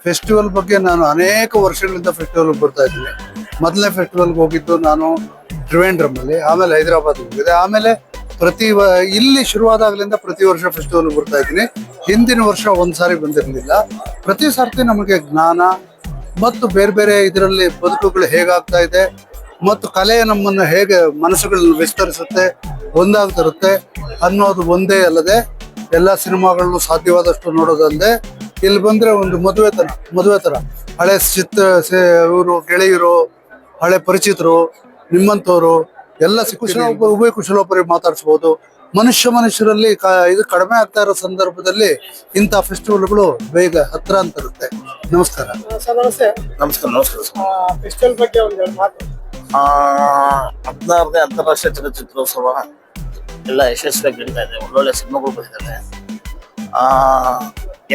Festival ಬಗ್ಗೆ ನಾನು ಅನೇಕ ವರ್ಷಗಳಿಂದ ಫೆಸ್ಟಿವಲ್ ಬರ್ತಾ ಇದ್ದೀನಿ. ಮೊದಲನೇ ಫೆಸ್ಟಿವಲ್ಗೆ ಹೋಗಿದ್ದು ನಾನು ಟ್ರಿವೆಂಡ್ರಮಲ್ಲಿ, ಆಮೇಲೆ ಹೈದರಾಬಾದ್ ಹೋಗಿದೆ, ಆಮೇಲೆ ಇಲ್ಲಿ ಶುರುವಾದಾಗಲಿಂದ ಪ್ರತಿ ವರ್ಷ ಫೆಸ್ಟಿವಲ್ ಬರ್ತಾ ಇದ್ದೀನಿ. ಹಿಂದಿನ ವರ್ಷ ಒಂದ್ಸಾರಿ ಬಂದಿರಲಿಲ್ಲ. ಪ್ರತಿ ಸರ್ತಿ ನಮಗೆ ಜ್ಞಾನ ಮತ್ತು ಬೇರೆ ಬೇರೆ ಇದರಲ್ಲಿ ಬದುಕುಗಳು ಹೇಗಾಗ್ತಾ ಇದೆ ಮತ್ತು ಕಲೆ ನಮ್ಮನ್ನು ಹೇಗೆ ಮನಸ್ಸುಗಳನ್ನ ವಿಸ್ತರಿಸುತ್ತೆ, ಒಂದಾಗ್ತಿರುತ್ತೆ ಅನ್ನೋದು ಒಂದೇ ಅಲ್ಲದೆ ಎಲ್ಲ ಸಿನಿಮಾಗಳನ್ನು ಸಾಧ್ಯವಾದಷ್ಟು ನೋಡೋದಲ್ಲದೆ ಇಲ್ಲಿ ಬಂದ್ರೆ ಒಂದು ಮದುವೆ ತರ ಹಳೆ ಇವರು ಗೆಳೆಯರು, ಹಳೆ ಪರಿಚಿತರು, ನಿಮ್ಮಂತವ್ರು ಎಲ್ಲ ಉಭಯ ಕುಶಲೋಪರಿ ಮಾತಾಡಿಸ್ಬೋದು. ಮನುಷ್ಯರಲ್ಲಿ ಇದು ಕಡಿಮೆ ಆಗ್ತಾ ಇರೋ ಸಂದರ್ಭದಲ್ಲಿ ಇಂಥ ಫೆಸ್ಟಿವಲ್ಗಳು ಬೇಗ ಹತ್ರ ಅಂತ ಇರುತ್ತೆ. ನಮಸ್ಕಾರ. ನಮಸ್ಕಾರ. ಫೆಸ್ಟಿವಲ್ ಬಗ್ಗೆ ಒಂದು ಮಾತು. 16ನೇ ಅಂತಾರಾಷ್ಟ್ರೀಯ ಚಲನಚಿತ್ರೋತ್ಸವ ಎಲ್ಲ ಯಶಸ್ವಿಯಾಗಿ ನಡೀತಾ ಇದೆ. ಒಳ್ಳೊಳ್ಳೆ ಸಿನಿಮಾಗಳು ಬಂದಿದ್ದಾವೆ.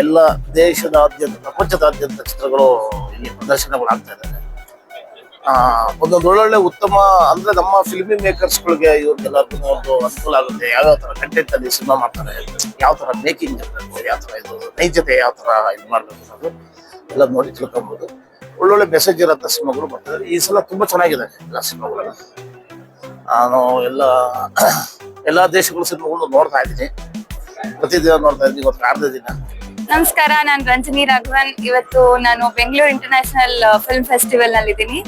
ಎಲ್ಲ ದೇಶದಾದ್ಯಂತ, ಪ್ರಪಂಚದಾದ್ಯಂತ ಚಿತ್ರಗಳು ಇಲ್ಲಿ ಪ್ರದರ್ಶನಗಳು ಆಗ್ತಾ ಇದ್ದಾವೆ. ಒಂದೊಂದು ಒಳ್ಳೊಳ್ಳೆ ಉತ್ತಮ ಅಂದ್ರೆ ನಮ್ಮ ಫಿಲ್ಮಿ ಮೇಕರ್ಸ್ಗಳಿಗೆ ಇವ್ರಿಗೆಲ್ಲರಿಗೂ ಒಂದು ಅನುಕೂಲ ಆಗುತ್ತೆ. ಯಾವ್ಯಾವ ತರ ಕಂಟೆಂಟ್ ಅಲ್ಲಿ ಸಿನಿಮಾ ಮಾಡ್ತಾರೆ, ಯಾವ ತರ ಮೇಕಿಂಗ್ ಇರಬೇಕು, ಯಾವ ತರ ಇದು ನೈಜತೆ ಯಾವ ತರ ಇದು ಮಾಡ್ಬೇಕು ಅನ್ನೋದು ಎಲ್ಲ ನೋಡಿ ತಿಳ್ಕೊಬಹುದು. ಒಳ್ಳೊಳ್ಳೆ ಮೆಸೇಜ್ ಇರೋಂಥ ಸಿನಿಮಾಗಳು ಬರ್ತಾರೆ. ಈ ಸಲ ತುಂಬಾ ಚೆನ್ನಾಗಿದೆ ಎಲ್ಲ ಸಿನಿಮಾಗಳು. ನಾನು ಎಲ್ಲಾ ದೇಶಗಳ ಸಿನಿಮಾಗಳು ನೋಡ್ತಾ ಇದ್ದೀನಿ, ಪ್ರತಿದಿನ ನೋಡ್ತಾ ಇದ್ದೀನಿ. ಇವತ್ತು 6ನೇ ದಿನ. ನಮಸ್ಕಾರ, ನಾನು ರಂಜನಿ ರಾಘವನ್. ಇವತ್ತು ನಾನು ಬೆಂಗಳೂರು ಇಂಟರ್ನ್ಯಾಷನಲ್ ಫಿಲ್ಮ್ ಫೆಸ್ಟಿವಲ್ ನಲ್ಲಿ ಇದ್ದೀನಿ.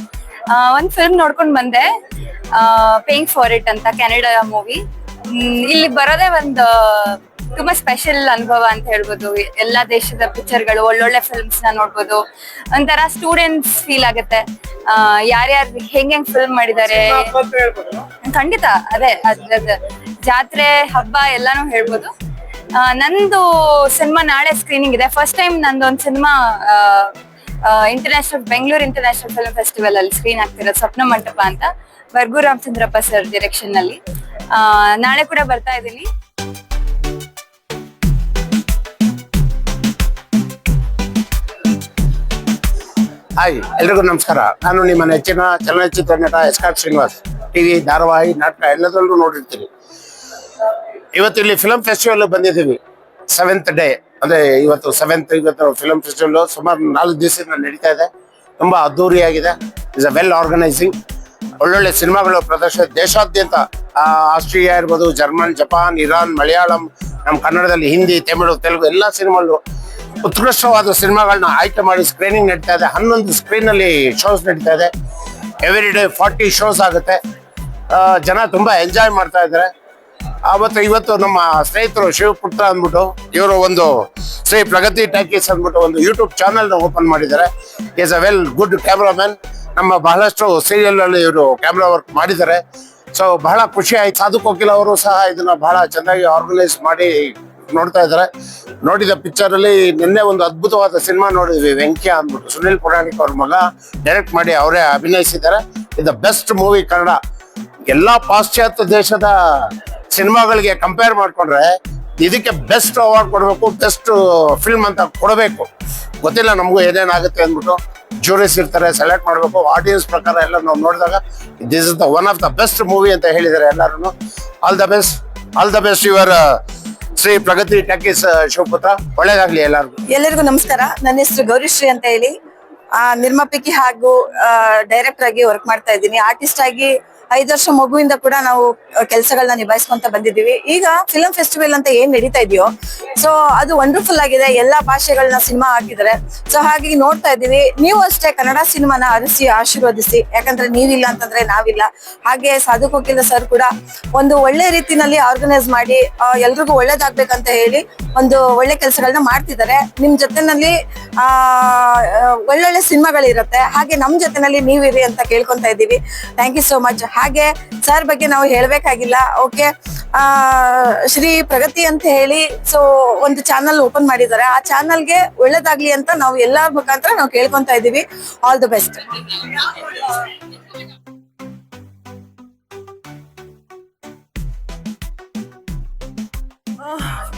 ಒಂದ್ ಫಿಲ್ಮ್ ನೋಡ್ಕೊಂಡ್ ಬಂದೆ, ಪೇಯಿಂಗ್ ಫಾರ್ ಇಟ್ ಅಂತ, ಕೆನಡಾ ಮೂವಿ. ಇಲ್ಲಿ ಬರೋದೇ ಒಂದು ತುಂಬಾ ಸ್ಪೆಷಲ್ ಅನುಭವ ಅಂತ ಹೇಳ್ಬೋದು. ಎಲ್ಲಾ ದೇಶದ ಪಿಕ್ಚರ್ಗಳು, ಒಳ್ಳೊಳ್ಳೆ ಫಿಲ್ಮ್ಸ್ ನ ನೋಡ್ಬೋದು. ಒಂಥರ ಸ್ಟೂಡೆಂಟ್ಸ್ ಫೀಲ್ ಆಗುತ್ತೆ. ಯಾರ್ಯಾರು ಹೆಂಗ್ ಫಿಲ್ಮ್ ಮಾಡಿದ್ದಾರೆ ಖಂಡಿತ. ಅದೇ ಜಾತ್ರೆ ಹಬ್ಬ ಎಲ್ಲಾನು ಹೇಳ್ಬೋದು. ನಂದು ಸಿನಿಮಾ ನಾಳೆ ಸ್ಕ್ರೀನಿಂಗ್ ಇದೆ. ಫಸ್ಟ್ ಟೈಮ್ ನಂದು ಒಂದು cinema Bengaluru international film festival ಅಲ್ಲಿ ಸ್ಕ್ರೀನ್ ಆಗ್ತಿರೋದು, ಸ್ವಪ್ನ ಮಂಟಪ ಅಂತ, ವರ್ಗು ರಾಮಚಂದ್ರಪ್ಪ ಸರ್ ಡೈರೆಕ್ಷನ್ ನಲ್ಲಿ. ನಾಳೆ ಕೂಡ ಬರ್ತಾ ಇದ್ದೀನಿ. ಹಾಯ್, ಎಲ್ರಿಗೂ ನಮಸ್ಕಾರ. ನಾನು ನಿಮ್ಮ ನೆಚ್ಚಿನ ಚಲನಚಿತ್ರ ನಟ ಎಸ್ಕಾರ್ ಶ್ರೀನಿವಾಸ್. ಟಿವಿ, ಧಾರಾವಾಹಿ, ನಾಟಕ ಎಲ್ಲದರಲ್ಲೂ ನೋಡಿರ್ತೀನಿ. ಇವತ್ತು ಇಲ್ಲಿ ಫಿಲಂ ಫೆಸ್ಟಿವಲ್ ಬಂದಿದ್ದೀವಿ. 7th ಡೇ ಅಂದ್ರೆ ಇವತ್ತು 7th. ಇವತ್ತು ಫಿಲಂ ಫೆಸ್ಟಿವಲ್ ಸುಮಾರು 4 ದಿವಸದಿಂದ ನಡೀತಾ ಇದೆ. ತುಂಬಾ ಅದ್ದೂರಿಯಾಗಿದೆ. Is a well organising. ಒಳ್ಳೊಳ್ಳೆ ಸಿನಿಮಾಗಳು ಪ್ರದರ್ಶನ ದೇಶಾದ್ಯಂತ. ಆಸ್ಟ್ರೇಲಿಯಾ ಇರ್ಬೋದು, ಜರ್ಮನ್, ಜಪಾನ್, ಇರಾನ್, ಮಲಯಾಳಂ, ನಮ್ಮ ಕನ್ನಡದಲ್ಲಿ ಹಿಂದಿ, ತಮಿಳು, ತೆಲುಗು ಎಲ್ಲ ಸಿನಿಮಾಗಳು ಉತ್ಕೃಷ್ಟವಾದ ಸಿನಿಮಾಗಳನ್ನ ಆಯ್ಕೆ ಮಾಡಿ ಸ್ಕ್ರೀನಿಂಗ್ ನಡೀತಾ ಇದೆ. 11 ಸ್ಕ್ರೀನ್ ಅಲ್ಲಿ ಶೋಸ್ ನಡೀತಾ ಇದೆ. ಎವ್ರಿ ಡೇ 40 ಶೋಸ್ ಆಗುತ್ತೆ. ಜನ ತುಂಬಾ ಎಂಜಾಯ್ ಮಾಡ್ತಾ ಇದ್ದಾರೆ. ಇವತ್ತು ನಮ್ಮ ಸ್ನೇಹಿತರು ಶಿವಪುತ್ರ ಅಂದ್ಬಿಟ್ಟು ಇವರು ಒಂದು ಶ್ರೀ ಪ್ರಗತಿ ಟಾಕೀಸ್ ಅಂದ್ಬಿಟ್ಟು ಒಂದು ಯೂಟ್ಯೂಬ್ ಚಾನಲ್ ನ ಓಪನ್ ಮಾಡಿದ್ದಾರೆ. Is a well good cameraman. ನಮ್ಮ ಬಹಳಷ್ಟು ಸೀರಿಯಲ್ ಅಲ್ಲಿ ಇವರು ಕ್ಯಾಮ್ರಾ ವರ್ಕ್ ಮಾಡಿದ್ದಾರೆ. ಸೊ ಬಹಳ ಖುಷಿ ಆಯ್ತು. ಸಾಧು ಕೋಕಿಲ ಅವರು ಸಹ ಇದನ್ನ ಬಹಳ ಚೆನ್ನಾಗಿ ಆರ್ಗನೈಸ್ ಮಾಡಿ ನೋಡ್ತಾ ಇದ್ದಾರೆ. ನೋಡಿದ ಪಿಕ್ಚರ್ ಅಲ್ಲಿ ನಿನ್ನೆ ಒಂದು ಅದ್ಭುತವಾದ ಸಿನಿಮಾ ನೋಡಿದ್ವಿ, ವೆಂಕ್ಯ ಅಂದ್ಬಿಟ್ಟು. ಸುನಿಲ್ ಪುರಾಣಿಕ್ ಅವ್ರ ಮಗ ಡೈರೆಕ್ಟ್ ಮಾಡಿ ಅವರೇ ಅಭಿನಯಿಸಿದ್ದಾರೆ. ಇದು ಬೆಸ್ಟ್ ಮೂವಿ ಕನ್ನಡ. ಎಲ್ಲಾ ಪಾಶ್ಚಾತ್ಯ ದೇಶದ ಸಿನಿಮಾಗಳಿಗೆ ಕಂಪೇರ್ ಮಾಡ್ಕೊಂಡ್ರೆ ಇದಕ್ಕೆ ಬೆಸ್ಟ್ ಅವಾರ್ಡ್ ಕೊಡಬೇಕು, ಬೆಸ್ಟ್ ಫಿಲ್ಮ್ ಅಂತ ಕೊಡಬೇಕು. ಗೊತ್ತಿಲ್ಲ ನಮಗೂ ಏನೇನಾಗುತ್ತೆ ಅಂದ್ಬಿಟ್ಟು ಜೂರೀಸ್ ಇರ್ತಾರೆ, ಸೆಲೆಕ್ಟ್ ಮಾಡಬೇಕು. ಆಡಿಯನ್ಸ್ ಪ್ರಕಾರ ಎಲ್ಲ ನಾವು ನೋಡಿದಾಗ this is the one of the best movie ಅಂತ ಹೇಳಿದ್ದಾರೆ ಎಲ್ಲರೂ. All the best your Shri Pragathi talkies Shivaputra. ಒಳ್ಳೇದಾಗ್ಲಿ ಎಲ್ಲರಿಗೂ ನಮಸ್ಕಾರ. ನನ್ನ ಹೆಸರು ಗೌರಿಶ್ರೀ ಅಂತ ಹೇಳಿ. ನಿರ್ಮಾಪಕಿ ಹಾಗೂ ಡೈರೆಕ್ಟರ್ ಆಗಿ ವರ್ಕ್ ಮಾಡ್ತಾ ಇದ್ದೀನಿ. ಆರ್ಟಿಸ್ಟ್ ಆಗಿ 5 ವರ್ಷ ಮಗುವಿಂದ ಕೂಡ ನಾವು ಕೆಲಸಗಳನ್ನ ನಿಭಾಯಿಸ್ಕೊಂತ ಬಂದಿದ್ದೀವಿ. ಈಗ ಫಿಲಂ ಫೆಸ್ಟಿವಲ್ ಅಂತ ಏನ್ ನಡೀತಾ ಇದೆಯೋ, ಸೊ ಅದು ವಂಡರ್ಫುಲ್ ಆಗಿದೆ. ಎಲ್ಲಾ ಭಾಷೆಗಳನ್ನ ಸಿನಿಮಾ ಹಾಕಿದ್ದಾರೆ. ಸೊ ಹಾಗಾಗಿ ನೋಡ್ತಾ ಇದ್ದೀವಿ. ನೀವು ಅಷ್ಟೇ ಕನ್ನಡ ಸಿನಿಮಾನ ಅರಸಿ ಆಶೀರ್ವದಿಸಿ. ಯಾಕಂದ್ರೆ ನೀವಿಲ್ಲ ಅಂತಂದ್ರೆ ನಾವಿಲ್ಲ. ಹಾಗೆ ಸಾಧು ಕೋಕಿಲ ಸರ್ ಕೂಡ ಒಂದು ಒಳ್ಳೆ ರೀತಿನಲ್ಲಿ ಆರ್ಗನೈಸ್ ಮಾಡಿ ಎಲ್ರಿಗೂ ಒಳ್ಳೇದಾಗ್ಬೇಕಂತ ಹೇಳಿ ಒಂದು ಒಳ್ಳೆ ಕೆಲಸಗಳನ್ನ ಮಾಡ್ತಿದ್ದಾರೆ. ನಿಮ್ ಜೊತೆನಲ್ಲಿ ಒಳ್ಳೊಳ್ಳೆ ಸಿನಿಮಾಗಳಿರುತ್ತೆ. ಹಾಗೆ ನಮ್ ಜೊತೆನಲ್ಲಿ ನೀವಿರಿ ಅಂತ ಕೇಳ್ಕೊಂತ ಇದ್ದೀವಿ. Thank you so much. ಹಾಗೆ ಸರ್ ಬಗ್ಗೆ ನಾವು ಹೇಳ್ಬೇಕಾಗಿಲ್ಲ. ಓಕೆ, ಶ್ರೀ ಪ್ರಗತಿ ಅಂತ ಹೇಳಿ ಸೊ ಒಂದು ಚಾನಲ್ ಓಪನ್ ಮಾಡಿದ್ದಾರೆ. ಆ ಚಾನಲ್ಗೆ ಒಳ್ಳೇದಾಗ್ಲಿ ಅಂತ ನಾವು ಎಲ್ಲರ ಮುಖಾಂತರ ನಾವು ಕೇಳ್ಕೊಂತ ಇದೀವಿ. All the best.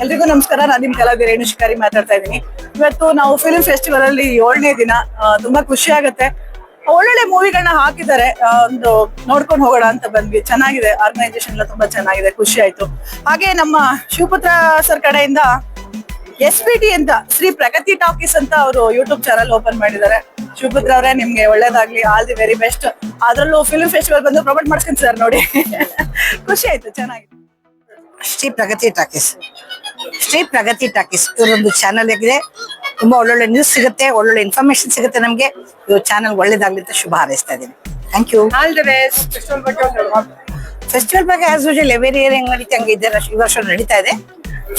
ಎಲ್ರಿಗೂ ನಮಸ್ಕಾರ. ನಾನು ನಿಮ್ ಕಲಾವಿದ ರೇಣು ಶಿಕಾರಿ ಮಾತಾಡ್ತಾ ಇದ್ದೀನಿ. ಇವತ್ತು ನಾವು ಫಿಲ್ಮ್ ಫೆಸ್ಟಿವಲ್ ಅಲ್ಲಿ 7ನೇ ದಿನ. ತುಂಬಾ ಖುಷಿ ಆಗುತ್ತೆ. ಒಳ್ಳೊಳ್ಳೆ ಮೂವಿಗಳನ್ನ ಹಾಕಿದ್ದಾರೆ. ಒಂದು ನೋಡ್ಕೊಂಡು ಹೋಗೋಣ ಅಂತ ಬಂದ್ವಿ. ಚೆನ್ನಾಗಿದೆ, ಆರ್ಗನೈಸೇಷನ್ ಎಲ್ಲ ತುಂಬಾ ಚೆನ್ನಾಗಿದೆ, ಖುಷಿ ಆಯ್ತು. ಹಾಗೆ ನಮ್ಮ ಶಿವಪುತ್ರ ಸರ್ ಕಡೆಯಿಂದ SPT ಅಂತ ಶ್ರೀ ಪ್ರಗತಿ ಟಾಕೀಸ್ ಅಂತ ಅವರು ಯೂಟ್ಯೂಬ್ ಚಾನಲ್ ಓಪನ್ ಮಾಡಿದ್ದಾರೆ. ಶಿವಪುತ್ರ ಅವರೇ, ನಿಮ್ಗೆ ಒಳ್ಳೇದಾಗ್ಲಿ, ಆಲ್ ದಿ ವೆರಿ ಬೆಸ್ಟ್. ಅದ್ರಲ್ಲೂ ಫಿಲ್ಮ್ ಫೆಸ್ಟಿವಲ್ ಬಂದು ಪ್ರಮೋಟ್ ಮಾಡ್ಕೊಂತಾರೆ ನೋಡಿ. ಖುಷಿ ಆಯ್ತು, ಚೆನ್ನಾಗಿ. ಶ್ರೀ ಪ್ರಗತಿ ಟಾಕೀಸ್, ಶ್ರೀ ಪ್ರಗತಿ ಟಾಕೀಸ್ ಇವರೊಂದು ಚಾನಲ್ ಆಗಿದೆ. ತುಂಬಾ ಒಳ್ಳೊಳ್ಳೆ ನ್ಯೂಸ್ ಸಿಗುತ್ತೆ, ಒಳ್ಳೊಳ್ಳೆ ಇನ್ಫಾರ್ಮೇಶನ್ ಸಿಗುತ್ತೆ ನಮ್ಗೆ. ಇವ್ರ ಚಾನಲ್ ಒಳ್ಳೇದಾಗ್ಲಿ ಅಂತ ಶುಭ ಹಾರೈಸ್ತಾ ಇದ್ದೀನಿ. Thank you. All the best. Festival ಬಗ್ಗೆ ಆಸ್ ಯೂಶುವಲ್ ಎವರಿ ಇಯರ್ ಹೆಂಗ್ ನಡೀತಿ ಹಂಗೆ ಇದೆ. ಈ ವರ್ಷ ನಡೀತಾ ಇದೆ,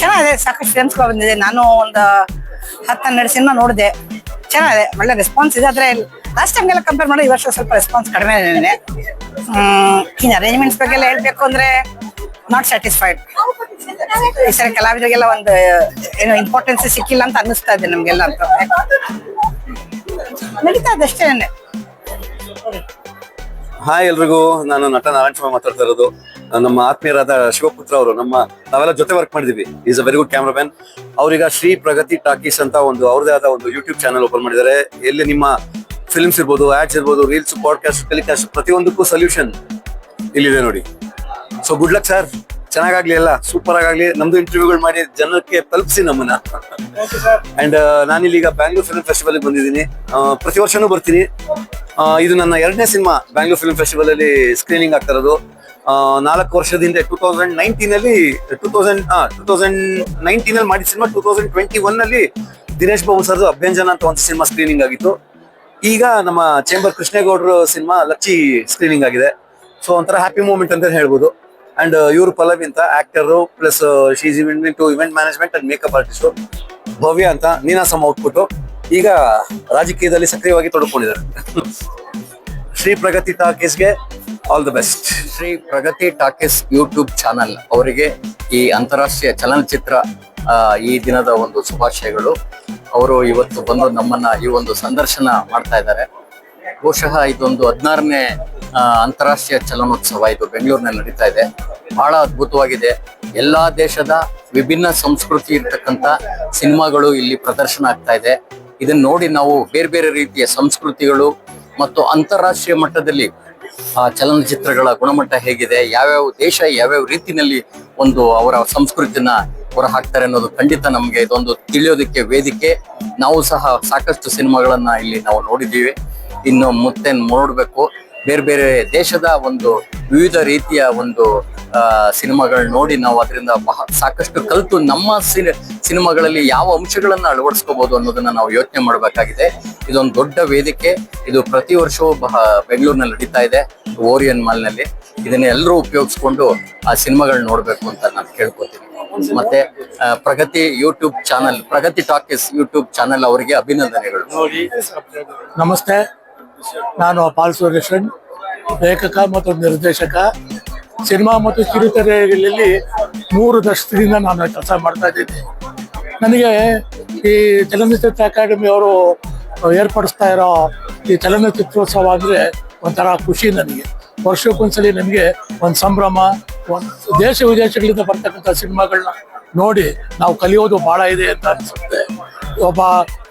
ಚೆನ್ನಾಗಿದೆ. ಸಾಕಷ್ಟು ಫ್ರೆಂಡ್ಸ್ಗಳು ಬಂದಿದೆ. ನಾನು ಒಂದು 10-12 ಸಿನಿಮಾ ನೋಡಿದೆ, ಚೆನ್ನಾಗಿದೆ, ಒಳ್ಳೆ ರೆಸ್ಪಾನ್ಸ್ ಇದೆ. ಆದ್ರೆ ಲಾಸ್ಟ್ ಟೈಮ್ಗೆಲ್ಲ ಕಂಪೇರ್ ಮಾಡಿ ಈ ವರ್ಷ ಸ್ವಲ್ಪ ರೆಸ್ಪಾನ್ಸ್ ಕಡಿಮೆ ಇದೆ. ಇನ್ನು ಅರೇಂಜ್ಮೆಂಟ್ಸ್ ಬಗ್ಗೆ ಎಲ್ಲ ಹೇಳ್ಬೇಕು ಅಂದ್ರೆ ನಾಟ್ ಸ್ಯಾಟಿಸ್ಫೈಡ್. ಈ ಸರಿ ಕಲಾವಿದರಿಗೆಲ್ಲ ಒಂದು ಏನು ಇಂಪಾರ್ಟೆನ್ಸ್ ಸಿಕ್ಕಿಲ್ಲ ಅಂತ ಅನ್ನಿಸ್ತಾ ಇದೆ ನಮ್ಗೆಲ್ಲ ಅಂತ. ನಡೀತಾ ಇದೆ ಅಷ್ಟೇ. ಹಾಯ್ ಎಲ್ರಿಗೂ, ನಾನು ನಟ ನಾರಾಯಣ ಸ್ವಾಮಿ ಮಾತಾಡ್ತಾ ಇರೋದು. ನಮ್ಮ ಆತ್ಮೀಯರಾದ ಶಿವಪುತ್ರ ಅವರು, ನಾವೆಲ್ಲ ಜೊತೆ ವರ್ಕ್ ಮಾಡಿದೀವಿ. Is a very good cameraman. ಅವ್ರೀಗ ಶ್ರೀ ಪ್ರಗತಿ ಟಾಕೀಸ್ ಅಂತ ಅವ್ರದೇ ಆದ ಒಂದು ಯೂಟ್ಯೂಬ್ ಚಾನಲ್ ಓಪನ್ ಮಾಡಿದ್ದಾರೆ. ಎಲ್ಲಿ ನಿಮ್ಮ ಫಿಲ್ಮ್ಸ್ ಇರ್ಬೋದು, ಆಡ್ಸ್ ಇರ್ಬೋದು, ರೀಲ್ಸ್, ಪಾಡ್ಕಾಸ್ಟ್, ಟೆಲಿಕಾಸ್ಟ್, ಪ್ರತಿಯೊಂದಕ್ಕೂ ಸೊಲ್ಯೂಷನ್ ಇಲ್ಲಿದೆ ನೋಡಿ. ಸೊ ಗುಡ್ ಲಕ್ ಸರ್, ಚೆನ್ನಾಗಾಗ್ಲಿ, ಎಲ್ಲ ಸೂಪರ್ ಆಗಾಗ್ಲಿ. ನಮ್ದು ಇಂಟರ್ವ್ಯೂಗಳು ಮಾಡಿ ಜನಕ್ಕೆ ತಲುಪಿಸಿ ನಮ್ಮನ್ನ. ಅಂಡ್ ನಾನಿಲ್ಲೀಗ ಬ್ಯಾಂಗ್ಳೂರ್ ಫಿಲ್ಮ್ ಫೆಸ್ಟಿವಲ್ ಬಂದಿದ್ದೀನಿ. ಪ್ರತಿ ವರ್ಷನೂ ಬರ್ತೀನಿ. ಇದು ನನ್ನ 2ನೇ ಸಿನಿಮಾ ಬ್ಯಾಂಗ್ಳೂರ್ ಫಿಲ್ಮ್ ಫೆಸ್ಟಿವಲ್ ಅಲ್ಲಿ ಸ್ಕ್ರೀನಿಂಗ್ ಆಗ್ತಾ ಇರೋದು. 4 ವರ್ಷದ ಹಿಂದೆ 2019 ಅಲ್ಲಿ ಮಾಡಿದ ಸಿನಿಮಾ 2021 ಅಲ್ಲಿ ದಿನೇಶ್ ಬಾಬು ಸರ್ದು ಅಭ್ಯಂಜನ ಅಂತ ಒಂದು ಸಿನಿಮಾ ಸ್ಕ್ರೀನಿಂಗ್ ಆಗಿತ್ತು. ಈಗ ನಮ್ಮ ಚೇಂಬರ್ ಕೃಷ್ಣೇಗೌಡ್ರ ಸಿನಿಮಾ ಲಚ್ಚಿ ಸ್ಕ್ರೀನಿಂಗ್ ಆಗಿದೆ. ಸೊ ಒಂಥರ ಹ್ಯಾಪಿ ಮೂಮೆಂಟ್ ಅಂತ ಹೇಳ್ಬೋದು. ಅಂಡ್ ಇವರು ಪಲ್ಲವಿ ಅಂತ actor plus she's event management and makeup artist. Bhavya ಅಂತ ನೀನಾಸಮ್ ಔಟ್ಪುಟ್. ಈಗ ರಾಜಕೀಯದಲ್ಲಿ ಸಕ್ರಿಯವಾಗಿ ತೊಡಕೊಂಡಿದ್ದಾರೆ. ಶ್ರೀ ಪ್ರಗತಿ ಟಾಕೀಸ್ಗೆ all the best. Shri Pragathi talkies YouTube channel ಅವರಿಗೆ ಈ ಅಂತಾರಾಷ್ಟ್ರೀಯ ಚಲನಚಿತ್ರ ಈ ದಿನದ ಒಂದು ಶುಭಾಶಯಗಳು. ಅವರು ಇವತ್ತು ಬಂದು ನಮ್ಮನ್ನ ಈ ಒಂದು ಸಂದರ್ಶನ ಮಾಡ್ತಾ ಇದ್ದಾರೆ. ಬಹುಶಃ ಇದೊಂದು 16ನೇ ಅಂತಾರಾಷ್ಟ್ರೀಯ ಚಲನೋತ್ಸವ ಇದು ಬೆಂಗಳೂರಿನಲ್ಲಿ ನಡೀತಾ ಇದೆ. ಬಹಳ ಅದ್ಭುತವಾಗಿದೆ. ಎಲ್ಲಾ ದೇಶದ ವಿಭಿನ್ನ ಸಂಸ್ಕೃತಿ ಇರ್ತಕ್ಕಂಥ ಸಿನಿಮಾಗಳು ಇಲ್ಲಿ ಪ್ರದರ್ಶನ ಆಗ್ತಾ ಇದೆ. ಇದನ್ನ ನೋಡಿ ನಾವು ಬೇರೆ ಬೇರೆ ರೀತಿಯ ಸಂಸ್ಕೃತಿಗಳು ಮತ್ತು ಅಂತಾರಾಷ್ಟ್ರೀಯ ಮಟ್ಟದಲ್ಲಿ ಚಲನಚಿತ್ರಗಳ ಗುಣಮಟ್ಟ ಹೇಗಿದೆ, ಯಾವ್ಯಾವ ದೇಶ ಯಾವ್ಯಾವ ರೀತಿನಲ್ಲಿ ಒಂದು ಅವರ ಸಂಸ್ಕೃತಿನ ಹೊರ ಹಾಕ್ತಾರೆ ಅನ್ನೋದು ಖಂಡಿತ ನಮ್ಗೆ ಇದೊಂದು ತಿಳಿಯೋದಕ್ಕೆ ವೇದಿಕೆ. ನಾವು ಸಹ ಸಾಕಷ್ಟು ಸಿನಿಮಾಗಳನ್ನ ಇಲ್ಲಿ ನಾವು ನೋಡಿದ್ದೀವಿ, ಇನ್ನು ಮತ್ತೆ ನೋಡ್ಬೇಕು. ಬೇರೆ ಬೇರೆ ದೇಶದ ಒಂದು ವಿವಿಧ ರೀತಿಯ ಒಂದು ಸಿನಿಮಾಗಳನ್ನ ನೋಡಿ ನಾವು ಅದರಿಂದ ಸಾಕಷ್ಟು ಕಲಿತು ನಮ್ಮ ಸಿನಿಮಾಗಳಲ್ಲಿ ಯಾವ ಅಂಶಗಳನ್ನ ಅಳವಡಿಸ್ಕೋಬಹುದು ಅನ್ನೋದನ್ನ ನಾವು ಯೋಚನೆ ಮಾಡಬೇಕಾಗಿದೆ. ಇದೊಂದು ದೊಡ್ಡ ವೇದಿಕೆ. ಇದು ಪ್ರತಿ ವರ್ಷವೂ ಬೆಂಗಳೂರಿನಲ್ಲಿ ನಡೀತಾ ಇದೆ, ಓರಿಯನ್ ಮಾಲ್ ನಲ್ಲಿ. ಇದನ್ನ ಎಲ್ಲರೂ ಉಪಯೋಗಿಸ್ಕೊಂಡು ಆ ಸಿನಿಮಾಗಳನ್ನ ನೋಡ್ಬೇಕು ಅಂತ ನಾನು ಕೇಳ್ಕೊತೀನಿ. ಮತ್ತೆ ಪ್ರಗತಿ ಯೂಟ್ಯೂಬ್ ಚಾನಲ್, ಪ್ರಗತಿ ಟಾಕೀಸ್ ಯೂಟ್ಯೂಬ್ ಚಾನಲ್ ಅವರಿಗೆ ಅಭಿನಂದನೆಗಳು. ನಮಸ್ತೆ, ನಾನು ಪಾಲ್ ಸುರೇಶನ್, ಲೇಖಕ ಮತ್ತು ನಿರ್ದೇಶಕ. ಸಿನಿಮಾ ಮತ್ತು ಕಿರುತೆರೆಯಲ್ಲಿ 3 ದಶಕದಿಂದ ನಾನು ಕೆಲಸ ಮಾಡ್ತಾ ಇದ್ದೀನಿ. ನನಗೆ ಈ ಚಲನಚಿತ್ರ ಅಕಾಡೆಮಿ ಅವರು ಏರ್ಪಡಿಸ್ತಾ ಇರೋ ಈ ಚಲನಚಿತ್ರೋತ್ಸವ ಅಂದರೆ ಒಂಥರ ಖುಷಿ ನನಗೆ. ವರ್ಷಕ್ಕೊಂದ್ಸಲಿ ನಮಗೆ ಒಂದು ಸಂಭ್ರಮ. ದೇಶ ವಿದೇಶಗಳಿಂದ ಬರ್ತಕ್ಕಂಥ ಸಿನಿಮಾಗಳನ್ನ ನೋಡಿ ನಾವು ಕಲಿಯೋದು ಭಾಳ ಇದೆ ಅಂತ ಅನಿಸುತ್ತೆ. ಒಬ್ಬ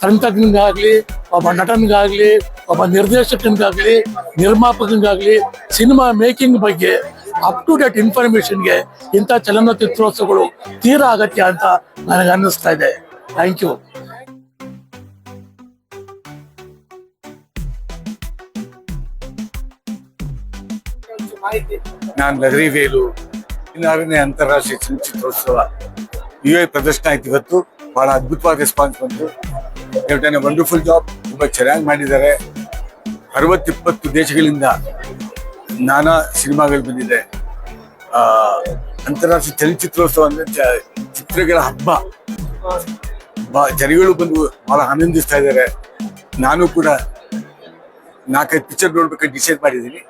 ತಂತ್ರಜ್ಞನಿಗಾಗ್ಲಿ, ಒಬ್ಬ ನಟನಿಗಾಗ್ಲಿ, ಒಬ್ಬ ನಿರ್ದೇಶಕನಿಗಾಗ್ಲಿ, ನಿರ್ಮಾಪಕನಿಗಾಗ್ಲಿ ಸಿನಿಮಾ ಮೇಕಿಂಗ್ ಬಗ್ಗೆ ಅಪ್ ಟು ಡೇಟ್ ಇನ್ಫಾರ್ಮೇಶನ್ಗೆ ಇಂಥ ಚಲನಚಿತ್ರೋತ್ಸವಗಳು ತೀರಾ ಅಗತ್ಯ ಅಂತ ನನಗೆ ಅನ್ನಿಸ್ತಾ ಇದೆ. Thank you. ನಾನು ನಗರಿ ವೇಲು 16ನೇ ಅಂತಾರಾಷ್ಟ್ರೀಯ ಚಲನಚಿತ್ರೋತ್ಸವ ಪ್ರದರ್ಶನ ಆಯ್ತು ಇವತ್ತು. ಬಹಳ ಅದ್ಭುತವಾದ ರೆಸ್ಪಾನ್ಸ್ ಬಂತು. ವಂಡರ್ಫುಲ್ ಜಾಬ್, ತುಂಬಾ ಚೆನ್ನಾಗಿ ಮಾಡಿದ್ದಾರೆ. 60-20 ದೇಶಗಳಿಂದ ನಾನಾ ಸಿನಿಮಾಗಳು ಬಂದಿದೆ. ಅಂತಾರಾಷ್ಟ್ರೀಯ ಚಲನಚಿತ್ರೋತ್ಸವ ಅಂದ್ರೆ ಚಿತ್ರಗಳ ಹಬ್ಬ. ಜನಗಳು ಬಂದು ಬಹಳ ಆನಂದಿಸ್ತಾ ಇದ್ದಾರೆ. ನಾನು ಕೂಡ 4-5 ಪಿಕ್ಚರ್ ನೋಡ್ಬೇಕಂತ ಡಿಸೈಡ್ ಮಾಡಿದ್ದೀನಿ.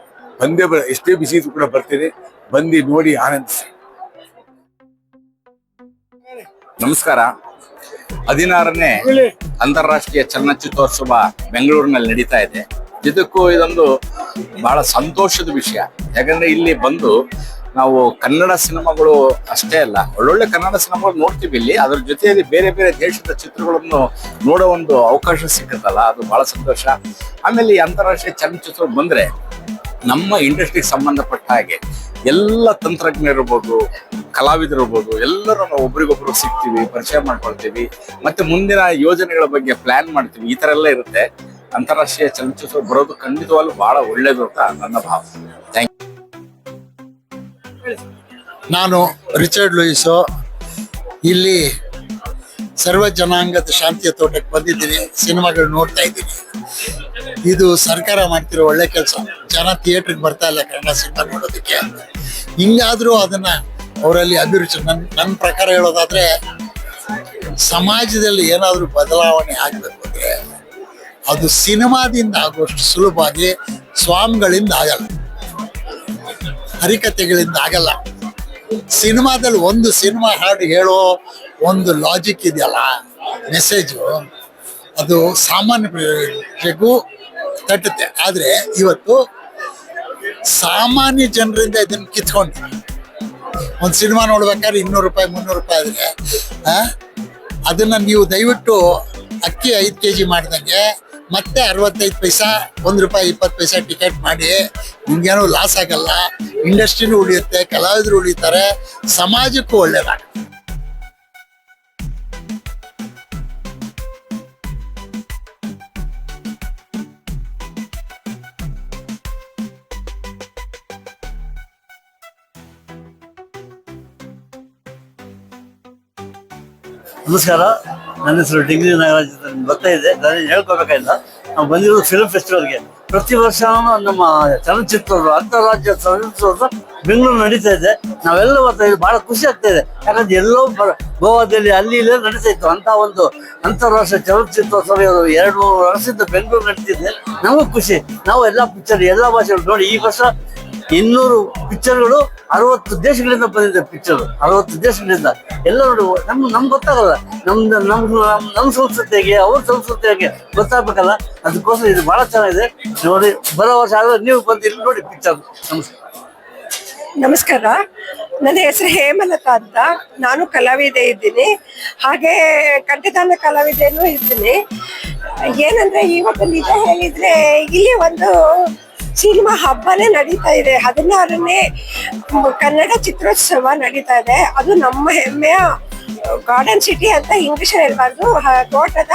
ಎಷ್ಟೇ ಬಿಸಿ ಇದ್ರು ಕೂಡ ಬರ್ತೀನಿ, ಬಂದು ನೋಡಿ ಆನಂದಿಸಿ. ನಮಸ್ಕಾರ. 16ನೇ ಅಂತಾರಾಷ್ಟ್ರೀಯ ಚಲನಚಿತ್ರೋತ್ಸವ ಬೆಂಗಳೂರಿನಲ್ಲಿ ನಡೀತಾ ಇದೆ. ಇದಕ್ಕೂ ಇದೊಂದು ಬಹಳ ಸಂತೋಷದ ವಿಷಯ. ಯಾಕಂದ್ರೆ ಇಲ್ಲಿ ಬಂದು ನಾವು ಕನ್ನಡ ಸಿನಿಮಾಗಳು ಅಷ್ಟೇ ಅಲ್ಲ, ಒಳ್ಳೊಳ್ಳೆ ಕನ್ನಡ ಸಿನಿಮಾಗಳು ನೋಡ್ತೀವಿ ಇಲ್ಲಿ. ಅದ್ರ ಜೊತೆಯಲ್ಲಿ ಬೇರೆ ಬೇರೆ ದೇಶದ ಚಿತ್ರಗಳನ್ನು ನೋಡೋ ಒಂದು ಅವಕಾಶ ಸಿಕ್ಕತ್ತಲ್ಲ, ಅದು ಬಹಳ ಸಂತೋಷ. ಆಮೇಲೆ ಈ ಅಂತಾರಾಷ್ಟ್ರೀಯ ಚಲನಚಿತ್ರ ಬಂದ್ರೆ ನಮ್ಮ ಇಂಡಸ್ಟ್ರಿಗೆ ಸಂಬಂಧಪಟ್ಟ ಹಾಗೆ ಎಲ್ಲ ತಂತ್ರಜ್ಞರು ಇರ್ಬೋದು, ಕಲಾವಿದರು ಇರ್ಬೋದು, ಎಲ್ಲರೂ ನಾವು ಒಬ್ರಿಗೊಬ್ರು ಸಿಗ್ತೀವಿ, ಪರಿಚಯ ಮಾಡ್ಕೊಳ್ತೀವಿ, ಮತ್ತೆ ಮುಂದಿನ ಯೋಜನೆಗಳ ಬಗ್ಗೆ ಪ್ಲಾನ್ ಮಾಡ್ತೀವಿ. ಈ ತರ ಎಲ್ಲ ಇರುತ್ತೆ. ಅಂತಾರಾಷ್ಟ್ರೀಯ ಚಲನಚಿತ್ರ ಬರೋದು ಖಂಡಿತವಾಗ್ಲೂ ಬಹಳ ಒಳ್ಳೇದು ಅಂತ ನನ್ನ ಭಾವ. Thank you. ನಾನು ರಿಚರ್ಡ್ ಲೂಯಿಸು, ಇಲ್ಲಿ ಸರ್ವ ಜನಾಂಗದ ಶಾಂತಿಯ ತೋಟಕ್ಕೆ ಬಂದಿದ್ದೀನಿ, ಸಿನಿಮಾಗಳು ನೋಡ್ತಾ ಇದ್ದೀನಿ. ಇದು ಸರ್ಕಾರ ಮಾಡ್ತಿರೋ ಒಳ್ಳೆ ಕೆಲಸ. ಜನ ಥಿಯೇಟ್ರಿಗೆ ಬರ್ತಾ ಇಲ್ಲ ಕನ್ನಡ ಸಿನಿಮಾ ನೋಡೋದಕ್ಕೆ. ಹಿಂಗಾದ್ರೂ ಅದನ್ನ ಅವರಲ್ಲಿ ಅಭಿರುಚಿ, ನನ್ನ ಪ್ರಕಾರ ಹೇಳೋದಾದ್ರೆ, ಸಮಾಜದಲ್ಲಿ ಏನಾದ್ರೂ ಬದಲಾವಣೆ ಆಗ್ಬೇಕು ಅಂದ್ರೆ ಅದು ಸಿನಿಮಾದಿಂದ ಆಗುವಷ್ಟು ಸುಲಭವಾಗಿ ಸ್ವಾಮಿಗಳಿಂದ ಆಗಲ್ಲ, ಹರಿಕತೆಗಳಿಂದ ಆಗಲ್ಲ. ಸಿನಿಮಾದಲ್ಲಿ ಒಂದು ಸಿನಿಮಾ ಹಾಡು ಹೇಳೋ ಒಂದು ಲಾಜಿಕ್ ಇದೆಯಲ್ಲ, ಮೆಸೇಜು, ಅದು ಸಾಮಾನ್ಯ ಪ್ರಜೆಗೂ ತಟ್ಟುತ್ತೆ. ಆದ್ರೆ ಇವತ್ತು ಸಾಮಾನ್ಯ ಜನರಿಂದ ಇದನ್ನ ಕಿತ್ಕೊಂಡು ಒಂದು ಸಿನಿಮಾ ನೋಡ್ಬೇಕಾದ್ರೆ 200 ರೂಪಾಯಿ 300 ರೂಪಾಯಿ ಆದ್ರೆ ಅದನ್ನ ನೀವು ದಯವಿಟ್ಟು ಅಕ್ಕಿ 5 kg ಮಾಡ್ದಂಗೆ ಮತ್ತೆ 65 ಪೈಸಾ, 1 ರೂಪಾಯಿ 20 ಪೈಸಾ ಟಿಕೆಟ್ ಮಾಡಿ, ನಿಮ್ಗೇನೋ ಲಾಸ್ ಆಗಲ್ಲ, ಇಂಡಸ್ಟ್ರಿನೂ ಉಳಿಯುತ್ತೆ, ಕಲಾವಿದರು ಉಳಿತಾರೆ, ಸಮಾಜಕ್ಕೂ ಒಳ್ಳೇದಾಗುತ್ತೆ. ನಮಸ್ಕಾರ, ನನ್ನ ಹೆಸರು ಡಿಗ್ರಿ ನಾಗರಾಜ್ ಅಂತ ಬರ್ತಾ ಇದೆ. ನಾನು ಹೇಳ್ಕೋಬೇಕಾಗಿಲ್ಲ, ನಾವು ಬಂದಿರೋದು ಫಿಲ್ಮ್ ಫೆಸ್ಟಿವಲ್ಗೆ. ಪ್ರತಿ ವರ್ಷ ನಮ್ಮ ಚಲನಚಿತ್ರದ ಅಂತಾರಾಜ್ಯ ಚಲನಚಿತ್ರೋತ್ಸವ ಬೆಂಗಳೂರು ನಡೀತಾ ಇದೆ. ನಾವೆಲ್ಲ ಬರ್ತಾ ಇದ್ದೀವಿ, ಬಹಳ ಖುಷಿ ಆಗ್ತಾ ಇದೆ. ಯಾಕಂದ್ರೆ ಎಲ್ಲೋ ಗೋವಾದಲ್ಲಿ ಅಲ್ಲಿ ಇಲ್ಲೇ ನಡೀತಾ ಇತ್ತು ಅಂತ ಒಂದು ಅಂತಾರಾಷ್ಟ್ರೀಯ ಚಲನಚಿತ್ರೋತ್ಸವ 2-3 ವರ್ಷದಿಂದ ಬೆಂಗಳೂರು ನಡೀತಿದೆ. ನಮಗೂ ಖುಷಿ. ನಾವು ಎಲ್ಲ ಪಿಕ್ಚರ್, ಎಲ್ಲ ಭಾಷೆಗಳು ನೋಡಿ. ಈ ವರ್ಷ 200 ಪಿಕ್ಚರ್ಗಳು 60 ದೇಶಗಳಿಂದ ಬಂದಿದೆ. ಪಿಕ್ಚರ್ 60 ದೇಶಗಳಿಂದ ಎಲ್ಲ ನೋಡಿ. ನಮ್ಗೆ ಗೊತ್ತಾಗಲ್ಲ ನಮ್ಮ ಸಂಸ್ಕೃತಿ ಹೇಗೆ, ಅವ್ರ ಸಂಸ್ಕೃತಿ ಹೇಗೆ ಗೊತ್ತಾಗ್ಬೇಕಲ್ಲ. ಅದಕ್ಕೋಸ್ಕರ ಇದು ಬಹಳ ಚೆನ್ನಾಗಿದೆ. ನೋಡಿ, ಬರೋ ವರ್ಷ ಆದ್ರೆ ನೀವು ಬಂದಿರಿ ನೋಡಿ ಪಿಕ್ಚರ್. ನಮಸ್ಕಾರ. ನಮಸ್ಕಾರ, ನನ್ನ ಹೆಸರು ಹೇಮಲತಾ ಅಂತ. ನಾನು ಕಲಾವಿದೆ ಇದ್ದೀನಿ, ಹಾಗೆ ಕಂಠದಾನ ಕಲಾವಿದೆನೂ ಇದ್ದೀನಿ. ಏನಂದ್ರೆ ಇವತ್ತು ನಿಜ ಹೇಳಿದ್ರೆ ಇಲ್ಲಿ ಒಂದು ಸಿನಿಮಾ ಹಬ್ಬನೇ ನಡೀತಾ ಇದೆ. 16ನೇ ಕನ್ನಡ ಚಿತ್ರೋತ್ಸವ ನಡೀತಾ ಇದೆ. ಅದು ನಮ್ಮ ಹೆಮ್ಮೆಯ ಗಾರ್ಡನ್ ಸಿಟಿ ಅಂತ ಇಂಗ್ಲಿಷ್ ಹೇಳ್ಬಾರ್ದು, ತೋಟದ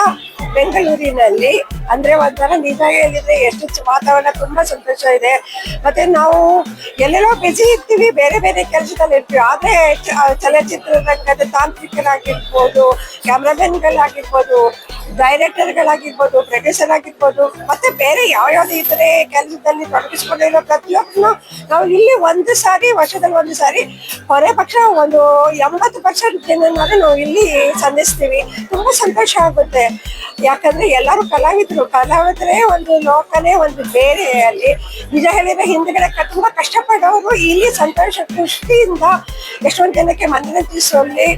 ಬೆಂಗಳೂರಿನಲ್ಲಿ. ಅಂದ್ರೆ ಒಂಥರ ನಿಜ ಹೇಳಿದ್ರೆ ಎಷ್ಟು ವಾತಾವರಣ ತುಂಬಾ ಸಂತೋಷ ಇದೆ. ಮತ್ತೆ ನಾವು ಎಲ್ಲೆಲ್ಲೋ ಬಿಜಿ ಇರ್ತೀವಿ, ಬೇರೆ ಬೇರೆ ಕೆಲಸದಲ್ಲಿ ಇರ್ತೀವಿ. ಆದ್ರೆ ಚಲನಚಿತ್ರರಂಗದ ತಾಂತ್ರಿಕರಾಗಿರ್ಬೋದು, ಕ್ಯಾಮ್ರಾಮನ್ಗಳಾಗಿರ್ಬೋದು, ಡೈರೆಕ್ಟರ್ಗಳಾಗಿರ್ಬೋದು, ಪ್ರೊಡ್ಯೂಸರ್ ಆಗಿರ್ಬೋದು, ಮತ್ತೆ ಬೇರೆ ಯಾವ್ಯಾವ್ದು ಇದ್ರೆ ಕೆಲಸದಲ್ಲಿ ತೊಡಗಿಸ್ಕೊಂಡಿರೋ ಪ್ರತಿಯೊಬ್ಬರು ನಾವು ಇಲ್ಲಿ ವರ್ಷದಲ್ಲಿ ಒಂದು ಸಾರಿ ಹೊರೆ ಪಕ್ಷ ಒಂದು 80% ಜನನಾದ್ರೆ ನಾವು ಇಲ್ಲಿ ಸಂಧಿಸ್ತೀವಿ. ತುಂಬಾ ಸಂತೋಷ ಆಗುತ್ತೆ. ಯಾಕಂದ್ರೆ ಎಲ್ಲರೂ ಕಲಾವಿದರೇ ಒಂದು ಲೋಕನೇ ಒಂದು ಬೇರೆ. ಅಲ್ಲಿ ನಿಜ ಹೇಳಿದ್ರೆ ಹಿಂದ್ಗಡೆ ತುಂಬಾ ಕಷ್ಟಪಡೋರು ಇಲ್ಲಿ ಸಂತೋಷ ಖುಷಿಯಿಂದ ಎಷ್ಟೊಂದು ಜನಕ್ಕೆ ಮನರಂಜಿಸುವಲ್ಲಿ,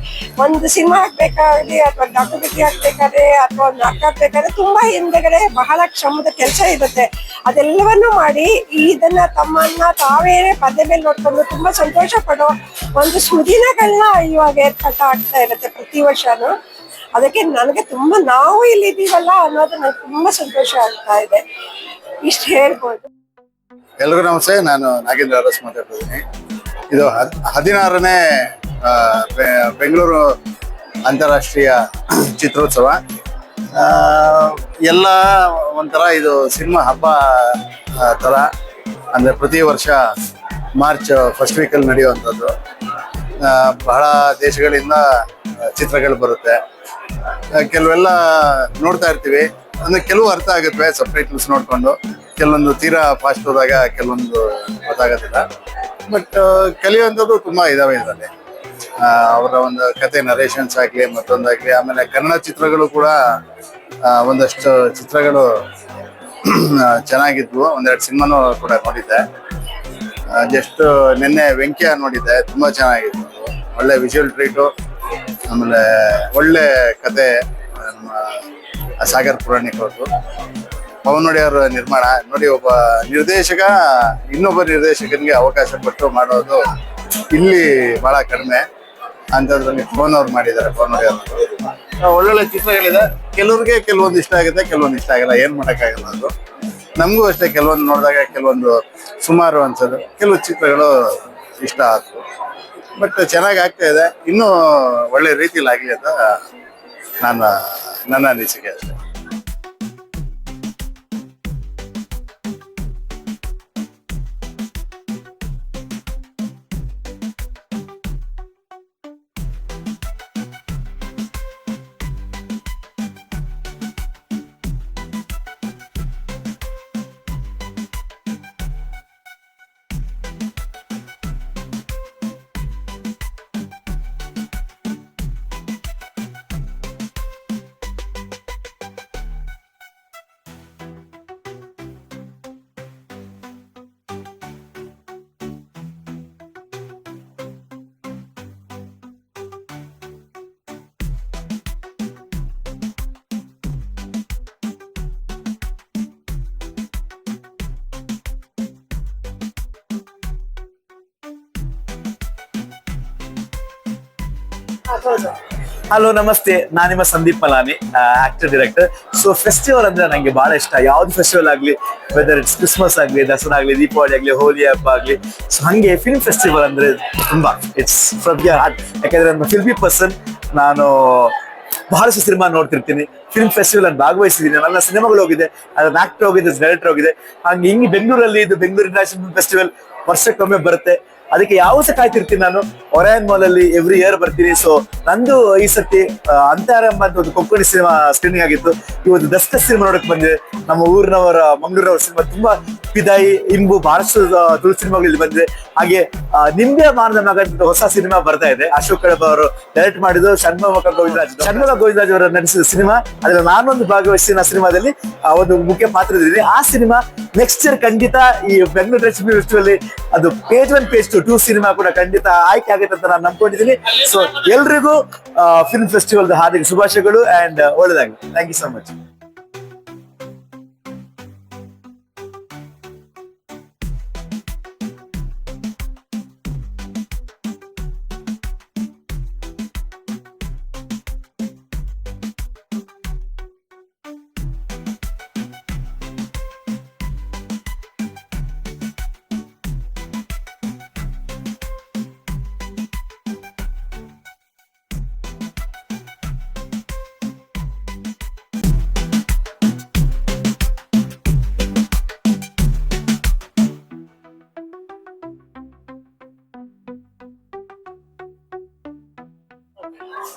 ಒಂದು ಸಿನಿಮಾ ಆಗ್ಬೇಕಾಗ್ಲಿ ಅಥವಾ ಡಾಕ್ಯುಮೆಂಟ್ರಿ ಆಗ್ಬೇಕಾದ್ರೆ ಅಥವಾ ಒಂದು ನಾಟಕ ಆಗ್ಬೇಕಾದ್ರೆ ತುಂಬಾ ಹಿಂದ್ಗಡೆ ಬಹಳ ಶ್ರಮದ ಕೆಲಸ ಇರುತ್ತೆ. ಅದೆಲ್ಲವನ್ನೂ ಮಾಡಿ ಇದನ್ನ ತಮ್ಮನ್ನ ತಾವೇ ಪದೇ ಮೇಲೆ ನೋಡ್ಕೊಂಡು ತುಂಬಾ ಸಂತೋಷ ಪಡೋ ಒಂದು ಸುದಿನಗಳನ್ನ ಇವಾಗ ಏರ್ಪಾಟ ಆಗ್ತಾ ಇರುತ್ತೆ ಪ್ರತಿ ವರ್ಷನೂ. ಅದಕ್ಕೆ ನನಗೆ ತುಂಬಾ ನಾವು ಇಲ್ಲಿ ಇದೀವಲ್ಲ ಅನ್ನೋದು ನನಗೆ ತುಂಬಾ ಸಂತೋಷ ಆಗ್ತಾ ಇದೆ. ಇಷ್ಟು ಹೇಳ್ಬೋದು. ಎಲ್ರಿಗೂ ನಮಸ್ತೆ, ನಾನು ನಾಗೇಂದ್ರ ಅರಸ್ ಮಾತಾಡ್ತಿದ್ದೀನಿ. ಇದು 16ನೇ ಬೆಂಗಳೂರು ಅಂತಾರಾಷ್ಟ್ರೀಯ ಚಿತ್ರೋತ್ಸವ. ಎಲ್ಲ ಒಂಥರ ಇದು ಸಿನಿಮಾ ಹಬ್ಬ ಥರ. ಅಂದರೆ ಪ್ರತಿ ವರ್ಷ ಮಾರ್ಚ್ ಫಸ್ಟ್ ವೀಕಲ್ಲಿ ನಡೆಯುವಂಥದ್ದು. ಬಹಳ ದೇಶಗಳಿಂದ ಚಿತ್ರಗಳು ಬರುತ್ತೆ. ಕೆಲವೆಲ್ಲ ನೋಡ್ತಾ ಇರ್ತೀವಿ, ಅಂದರೆ ಕೆಲವು ಅರ್ಥ ಆಗುತ್ತೆ ಸಬ್ಟೈಟಲ್ಸ್ ನೋಡಿಕೊಂಡು, ಕೆಲವೊಂದು ತೀರಾ ಫಾಸ್ಟ್ ಹೋದಾಗ ಕೆಲವೊಂದು ಗೊತ್ತಾಗೋದಿಲ್ಲ. ಬಟ್ ಕಲಿಯುವಂಥದ್ದು ತುಂಬ ಇದಾವೆ ಇದರಲ್ಲಿ. ಅವರ ಒಂದು ಕತೆ ನರೇಷನ್ಸ್ ಆಗಲಿ ಮತ್ತೊಂದಾಗಲಿ. ಆಮೇಲೆ ಕನ್ನಡ ಚಿತ್ರಗಳು ಕೂಡ ಒಂದಷ್ಟು ಚಿತ್ರಗಳು ಚೆನ್ನಾಗಿದ್ವು. 1-2 ಸಿನಿಮಾನು ಕೂಡ ನೋಡಿದ್ದೆ. ಜಸ್ಟ್ ನಿನ್ನೆ ವೆಂಕ್ಯ ನೋಡಿದ್ದೆ, ತುಂಬ ಚೆನ್ನಾಗಿತ್ತು. ಒಳ್ಳೆ ವಿಜುವಲ್ ಟ್ರೀಟು, ಆಮೇಲೆ ಒಳ್ಳೆ ಕತೆ. ನಮ್ಮ ಸಾಗರ್ ಪುರಾಣಿಕ್ ಅವ್ರದ್ದು, ಪವನ್ ಒಡೆಯರ್ ನಿರ್ಮಾಣ. ನೋಡಿ, ಒಬ್ಬ ನಿರ್ದೇಶಕ ಇನ್ನೊಬ್ಬ ನಿರ್ದೇಶಕನಿಗೆ ಅವಕಾಶ ಕೊಟ್ಟು ಮಾಡೋದು ಇಲ್ಲಿ ಬಹಳ ಕಡಿಮೆ. ಅಂಥದ್ರಲ್ಲಿ ಪವನ್ ಅವ್ರು ಮಾಡಿದ್ದಾರೆ. ಪವನ್ ಒಡೆಯರ್ ಒಳ್ಳೊಳ್ಳೆ ಚಿತ್ರಗಳಿದೆ. ಕೆಲವ್ರಿಗೆ ಕೆಲವೊಂದು ಇಷ್ಟ ಆಗುತ್ತೆ, ಕೆಲವೊಂದು ಇಷ್ಟ ಆಗಲ್ಲ. ಏನ್ ಮಾಡೋಕ್ಕಾಗಲ್ಲ. ಅದು ನಮಗೂ ಅಷ್ಟೇ ಕೆಲವೊಂದು ನೋಡಿದಾಗ ಕೆಲವೊಂದು ಸುಮಾರು ಅನ್ಸೋದು. ಕೆಲವು ಚಿತ್ರಗಳು ಇಷ್ಟ ಆಯ್ತು. ಬಟ್ ಚೆನ್ನಾಗಿ ಆಗ್ತಾ ಇದೆ, ಇನ್ನೂ ಒಳ್ಳೆ ರೀತಿಯಲ್ಲಿ ಆಗಲಿ ಅಂತ ನನ್ನ ಅನಿಸಿಕೆ ಅಷ್ಟೇ. ಹಲೋ ನಮಸ್ತೆ, ನಾನು ನಿಮ್ಮ Sandeep Malani, actor director. So festival ಅಂದ್ರೆ ನಂಗೆ ಬಹಳ ಇಷ್ಟ. ಯಾವ್ದು ಫೆಸ್ಟಿವಲ್ ಆಗ್ಲಿ, ವೆದರ್ ಇಟ್ಸ್ ಕ್ರಿಸ್ಮಸ್ ಆಗ್ಲಿ, ದಸರಾ ಆಗ್ಲಿ, ದೀಪಾವಳಿ ಆಗ್ಲಿ, ಹೋಲಿ ಹಬ್ಬ ಆಗ್ಲಿ, ಸೊ ಹಂಗೆ ಫಿಲ್ಮ್ ಫೆಸ್ಟಿವಲ್ ಅಂದ್ರೆ ತುಂಬಾ ಇಟ್ಸ್ ಫ್ರಮ್ ಯರ್ ಹಾರ್ಟ್. ಯಾಕಂದ್ರೆ ನಾನು ಫಿಲ್ಮಿ ಪರ್ಸನ್, ನಾನು ಬಹಳಷ್ಟು ಸಿನಿಮಾ ನೋಡ್ತಿರ್ತೀನಿ. ಫಿಲ್ಮ್ ಫೆಸ್ಟಿವಲ್ ಅಲ್ಲಿ ಭಾಗವಹಿಸಿದ್ದೀನಿ, ನನ್ನ ಸಿನಿಮಾಗಳು ಹೋಗಿದೆ, ಅದನ್ನ ಆಕ್ಟರ್ ಹೋಗಿದೆ, ಡೈರೆಕ್ಟರ್ ಹೋಗಿದೆ. ಹಂಗೆ ಹಿಂಗೆ ಬೆಂಗಳೂರಲ್ಲಿ ಇದು ಬೆಂಗಳೂರು ಇಂಟರ್ನ್ಯಾಷನಲ್ ಫೆಸ್ಟಿವಲ್ ವರ್ಷಕ್ಕೊಮ್ಮೆ ಬರುತ್ತೆ. ಅದಕ್ಕೆ ಯಾವತ್ತ ಕಾಯ್ತಿರ್ತೀನಿ ನಾನು. ಒರಾಯನ್ ಮಾಲ್ ಅಲ್ಲಿ ಎವ್ರಿ ಇಯರ್ ಬರ್ತೀನಿ. ಸೊ ನಂದು ಈ ಸತಿ ಅಂತಾರಂಭ ಅಂತ ಒಂದು ಕೊಂಕಣಿ ಸಿನಿಮಾ ಸ್ಕ್ರೀನಿಂಗ್ ಆಗಿತ್ತು. ಇವತ್ತು ದಸರಾ ಸಿನಿಮಾ ನೋಡಕ್ ಬಂದಿದೆ. ನಮ್ಮ ಊರಿನವರ ಮಂಗಳೂರವರ ಸಿನಿಮಾ ತುಂಬಾ ಪಿದಾಯಿ, ಇಂಬು, ಬಹಳಷ್ಟು ತುಳು ಸಿನಿಮಾಗಳು ಇಲ್ಲಿ ಬಂದಿದೆ. ಹಾಗೆ ನಿಂಬೆ ಮಾನದ ಮಗ ಅಂತ ಹೊಸ ಸಿನಿಮಾ ಬರ್ತಾ ಇದೆ. ಅಶೋಕ್ ಕಡಬ ಅವರು ಡೈರೆಕ್ಟ್ ಮಾಡಿದ್ದು, ಷಣ್ಮುಖ ಗೋವಿಂದರಾಜ್ ಅವರ ನಡೆಸಿದ ಸಿನಿಮಾ. ಅದ್ರಲ್ಲಿ ನಾನೊಂದು ಭಾಗವಹಿಸಿ ಆ ಸಿನಿಮಾದಲ್ಲಿ ಒಂದು ಮುಖ್ಯ ಪಾತ್ರದಲ್ಲಿ. ಆ ಸಿನಿಮಾ ನೆಕ್ಸ್ಟ್ ಇಯರ್ ಖಂಡಿತ ಈ ಬೆಂಗಳೂರು ಫಿಲ್ಮ್ ಫೆಸ್ಟಿವಲ್ ಅದು ಪೇಜ್ 1 ಪೇಜ್ 2 ಸಿನಿಮಾ ಕೂಡ ಖಂಡಿತ ಆಯ್ಕೆ ಆಗುತ್ತೆ ಅಂತ ನಾನು ನಂಬ್ಕೊಂಡಿದ್ದೀನಿ. ಸೊ ಎಲ್ರಿಗೂ ಫಿಲ್ಮ್ ಫೆಸ್ಟಿವಲ್ ಹಾರ್ದಿಕ ಶುಭಾಶಯಗಳು ಅಂಡ್ ಒಳ್ಳೆದಾಗಲಿ. Thank you so much.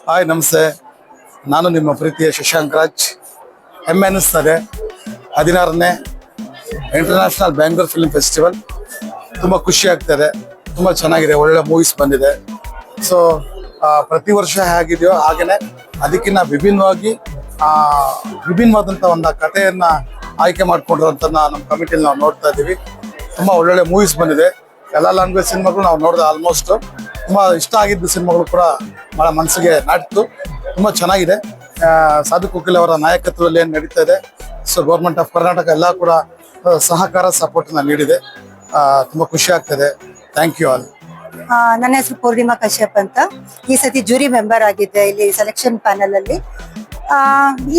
Hi, ನಮಸ್ತೆ. ನಾನು ನಿಮ್ಮ ಪ್ರೀತಿಯ ಶಶಾಂಕ್ ರಾಜ್. ಹೆಮ್ಮೆ ಅನ್ನಿಸ್ತದೆ 16ನೇ ಇಂಟರ್ನ್ಯಾಷನಲ್ ಬ್ಯಾಂಗ್ಳೂರ್ ಫಿಲ್ಮ್ ಫೆಸ್ಟಿವಲ್. ತುಂಬ ಖುಷಿ ಆಗ್ತದೆ, ತುಂಬ ಚೆನ್ನಾಗಿದೆ, ಒಳ್ಳೆ ಮೂವೀಸ್ ಬಂದಿದೆ. ಸೊ ಪ್ರತಿ ವರ್ಷ ಹೇಗಿದೆಯೋ ಹಾಗೆಯೇ ಅದಕ್ಕಿಂತ ವಿಭಿನ್ನವಾದಂಥ ಒಂದು ಕಥೆಯನ್ನು ಆಯ್ಕೆ ಮಾಡಿಕೊಂಡಿರೋಂಥ ನಮ್ಮ ಕಮಿಟಿಯಲ್ಲಿ ನಾವು ನೋಡ್ತಾ ಇದ್ದೀವಿ. ತುಂಬ ಒಳ್ಳೊಳ್ಳೆ ಮೂವೀಸ್ ಬಂದಿದೆ. ಎಲ್ಲ ಲ್ಯಾಂಗ್ವೇಜ್ ಸಿನಿಮಾಗಳು ನಾವು ನೋಡಿದೆ ಆಲ್ಮೋಸ್ಟ್. ತುಂಬ ಇಷ್ಟ ಆಗಿದ್ದ ಸಿನಿಮಾಗಳು ಕೂಡ ಭಾಳ ಮನಸ್ಸಿಗೆ ನಾಟಿತ್ತು. ತುಂಬ ಚೆನ್ನಾಗಿದೆ. ಸಾಧು ಕೋಕಿಲ್ ಅವರ ನಾಯಕತ್ವದಲ್ಲಿ ಏನು ನಡೀತಾ ಇದೆ. ಸೊ ಗೌರ್ಮೆಂಟ್ ಆಫ್ ಕರ್ನಾಟಕ ಎಲ್ಲ ಕೂಡ ಸಹಕಾರ ಸಪೋರ್ಟ್ನ ನೀಡಿದೆ. ತುಂಬ ಖುಷಿ ಆಗ್ತದೆ. Thank you all. ನನ್ನ ಹೆಸರು ಪೂರ್ಣಿಮಾ ಕಶ್ಯಪ್ ಅಂತ. ಈ ಸತಿ ಜೂರಿ ಮೆಂಬರ್ ಆಗಿದ್ದೆ ಇಲ್ಲಿ ಸೆಲೆಕ್ಷನ್ ಪ್ಯಾನಲ್ ಅಲ್ಲಿ.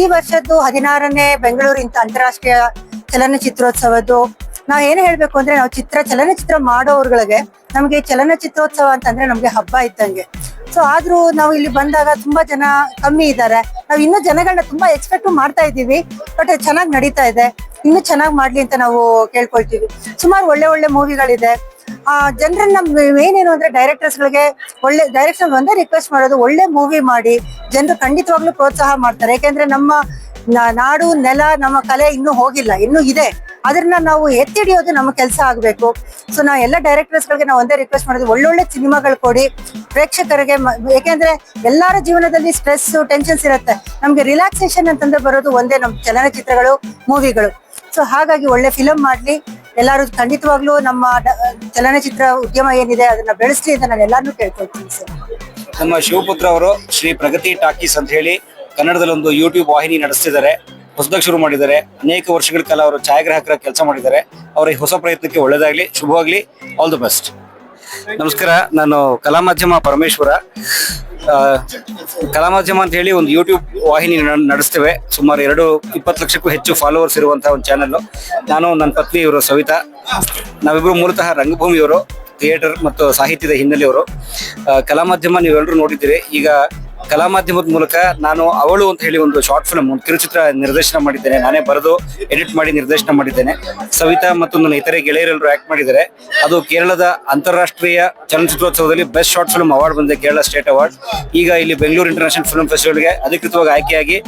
ಈ ವರ್ಷದ್ದು 16ನೇ ಬೆಂಗಳೂರು ಅಂತಾರಾಷ್ಟ್ರೀಯ ಚಲನಚಿತ್ರೋತ್ಸವದ್ದು ನಾವ್ ಏನ್ ಹೇಳ್ಬೇಕು ಅಂದ್ರೆ, ನಾವು ಚಲನಚಿತ್ರ ಮಾಡೋರ್ಗಳಿಗೆ ನಮ್ಗೆ ಚಲನಚಿತ್ರೋತ್ಸವ ಅಂತಂದ್ರೆ ನಮ್ಗೆ ಹಬ್ಬ ಇದ್ದಂಗೆ. ಸೊ ಆದ್ರೂ ನಾವು ಇಲ್ಲಿ ಬಂದಾಗ ತುಂಬಾ ಜನ ಕಮ್ಮಿ ಇದ್ದಾರೆ. ನಾವ್ ಇನ್ನೂ ಜನಗಳನ್ನ ತುಂಬಾ ಎಕ್ಸ್ಪೆಕ್ಟ್ ಮಾಡ್ತಾ ಇದ್ದೀವಿ. ಬಟ್ ಚೆನ್ನಾಗಿ ನಡೀತಾ ಇದೆ. ಇನ್ನೂ ಚೆನ್ನಾಗಿ ಮಾಡ್ಲಿ ಅಂತ ನಾವು ಕೇಳ್ಕೊಳ್ತೀವಿ. ಸುಮಾರು ಒಳ್ಳೆ ಒಳ್ಳೆ ಮೂವಿಗಳಿದೆ. ಜನರನ್ನ ಏನೇನು ಅಂದ್ರೆ ಡೈರೆಕ್ಟರ್ಸ್ ಗಳಿಗೆ ಒಳ್ಳೆ ಡೈರೆಕ್ಷನ್ ಒಂದೇ ರಿಕ್ವೆಸ್ಟ್ ಮಾಡೋದು, ಒಳ್ಳೆ ಮೂವಿ ಮಾಡಿ ಜನರು ಖಂಡಿತವಾಗ್ಲೂ ಪ್ರೋತ್ಸಾಹ ಮಾಡ್ತಾರೆ. ಯಾಕೆಂದ್ರೆ ನಮ್ಮ ನಾಡು ನೆಲ, ನಮ್ಮ ಕಲೆ ಇನ್ನೂ ಹೋಗಿಲ್ಲ, ಇನ್ನೂ ಇದೆ. ಅದನ್ನ ನಾವು ಎತ್ತಿ ಹಿಡಿಯೋದು ನಮ್ಮ ಕೆಲಸ ಆಗ್ಬೇಕು. ಸೊ ನಾವು ಎಲ್ಲ ಡೈರೆಕ್ಟರ್ಸ್ ಗಳಿಗೆ ನಾವು ಒಂದೇ ರಿಕ್ವೆಸ್ಟ್ ಮಾಡೋದು, ಒಳ್ಳೊಳ್ಳೆ ಸಿನಿಮಾಗಳು ಕೊಡಿ ಪ್ರೇಕ್ಷಕರಿಗೆ. ಯಾಕೆಂದ್ರೆ ಎಲ್ಲರ ಜೀವನದಲ್ಲಿ ಸ್ಟ್ರೆಸ್, ಟೆನ್ಷನ್ಸ್ ಇರುತ್ತೆ. ನಮ್ಗೆ ರಿಲ್ಯಾಕ್ಸೇಷನ್ ಅಂತಂದ್ರೆ ಬರೋದು ಒಂದೇ, ನಮ್ಮ ಚಲನಚಿತ್ರಗಳು, ಮೂವಿಗಳು. ಸೊ ಹಾಗಾಗಿ ಒಳ್ಳೆ ಫಿಲಂ ಮಾಡ್ಲಿ ಎಲ್ಲಾರು. ಖಂಡಿತವಾಗ್ಲೂ ನಮ್ಮ ಚಲನಚಿತ್ರ ಉದ್ಯಮ ಏನಿದೆ ಅದನ್ನ ಬೆಳೆಸ್ಲಿ ಅಂತ ನಾನು ಎಲ್ಲಾರನ್ನೂ ಕೇಳ್ಕೊಳ್ತೀನಿ ಸರ್. ನಮ್ಮ ಶಿವಪುತ್ರ ಅವರು ಶ್ರೀ ಪ್ರಗತಿ ಟಾಕೀಸ್ ಅಂತ ಹೇಳಿ ಕನ್ನಡದಲ್ಲಿ ಒಂದು ಯೂಟ್ಯೂಬ್ ವಾಹಿನಿ ನಡೆಸ್ತಿದ್ದಾರೆ. ಹೊಸದಾಗಿ ಶುರು ಮಾಡಿದ್ದಾರೆ. ಅನೇಕ ವರ್ಷಗಳ ಕಾಲ ಅವರು ಛಾಯಾಗ್ರಾಹಕರ ಕೆಲಸ ಮಾಡಿದ್ದಾರೆ. ಅವರ ಈ ಹೊಸ ಪ್ರಯತ್ನಕ್ಕೆ ಒಳ್ಳೆದಾಗ್ಲಿ, ಶುಭವಾಗ್ಲಿ, ಆಲ್ ದ ಬೆಸ್ಟ್. ನಮಸ್ಕಾರ, ನಾನು ಕಲಾ ಮಾಧ್ಯಮ ಪರಮೇಶ್ವರ. ಕಲಾ ಮಾಧ್ಯಮ ಅಂತ ಹೇಳಿ ಒಂದು ಯೂಟ್ಯೂಬ್ ವಾಹಿನಿ ನಡೆಸ್ತೇವೆ. ಸುಮಾರು 20 ಲಕ್ಷಕ್ಕೂ ಹೆಚ್ಚು ಫಾಲೋವರ್ಸ್ ಇರುವಂತಹ ಒಂದು ಚಾನೆಲ್. ನಾನು, ನನ್ನ ಪತ್ನಿ ಇವರು ಸವಿತಾ, ನಾವಿಬ್ರು ಮೂಲತಃ ರಂಗಭೂಮಿಯವರು. ಥಿಯೇಟರ್ ಮತ್ತು ಸಾಹಿತ್ಯದ ಹಿನ್ನೆಲೆಯವರು. ಕಲಾ ಮಾಧ್ಯಮ ನೀವೆಲ್ಲರೂ ನೋಡಿದ್ದೀರಿ. ಈಗ ಕಲಾ ಮಾಧ್ಯಮದ ಮೂಲಕ ನಾನು ಅವಳು ಅಂತ ಹೇಳಿ ಒಂದು ಶಾರ್ಟ್ ಫಿಲ್ಮ್, ಒಂದು ಕಿರುಚಿತ್ರ ನಿರ್ದೇಶನ ಮಾಡಿದ್ದೇನೆ. ನಾನೇ ಬರೆದು ಎಡಿಟ್ ಮಾಡಿ ನಿರ್ದೇಶನ ಮಾಡಿದ್ದೇನೆ. ಸವಿತಾ ಮತ್ತು ನನ್ನ ಇತರೆ ಗೆಳೆಯರೆಲ್ಲರೂ ಆಕ್ಟ್ ಮಾಡಿದ್ದಾರೆ. ಅದು ಕೇರಳದ ಅಂತಾರಾಷ್ಟ್ರೀಯ ಚಲನಚಿತ್ರೋತ್ಸವದಲ್ಲಿ ಬೆಸ್ಟ್ ಶಾರ್ಟ್ ಫಿಲ್ಮ್ ಅವಾರ್ಡ್ ಬಂದಿದೆ, ಕೇರಳ ಸ್ಟೇಟ್ ಅವಾರ್ಡ್. ಈಗ ಇಲ್ಲಿ ಬೆಂಗಳೂರು ಇಂಟರ್ನ್ಯಾಷನಲ್ ಫಿಲ್ಮ್ ಫೆಸ್ಟಿವಲ್ಗೆ ಅಧಿಕೃತವಾಗಿ ಆಯ್ಕೆಯಾಗಿ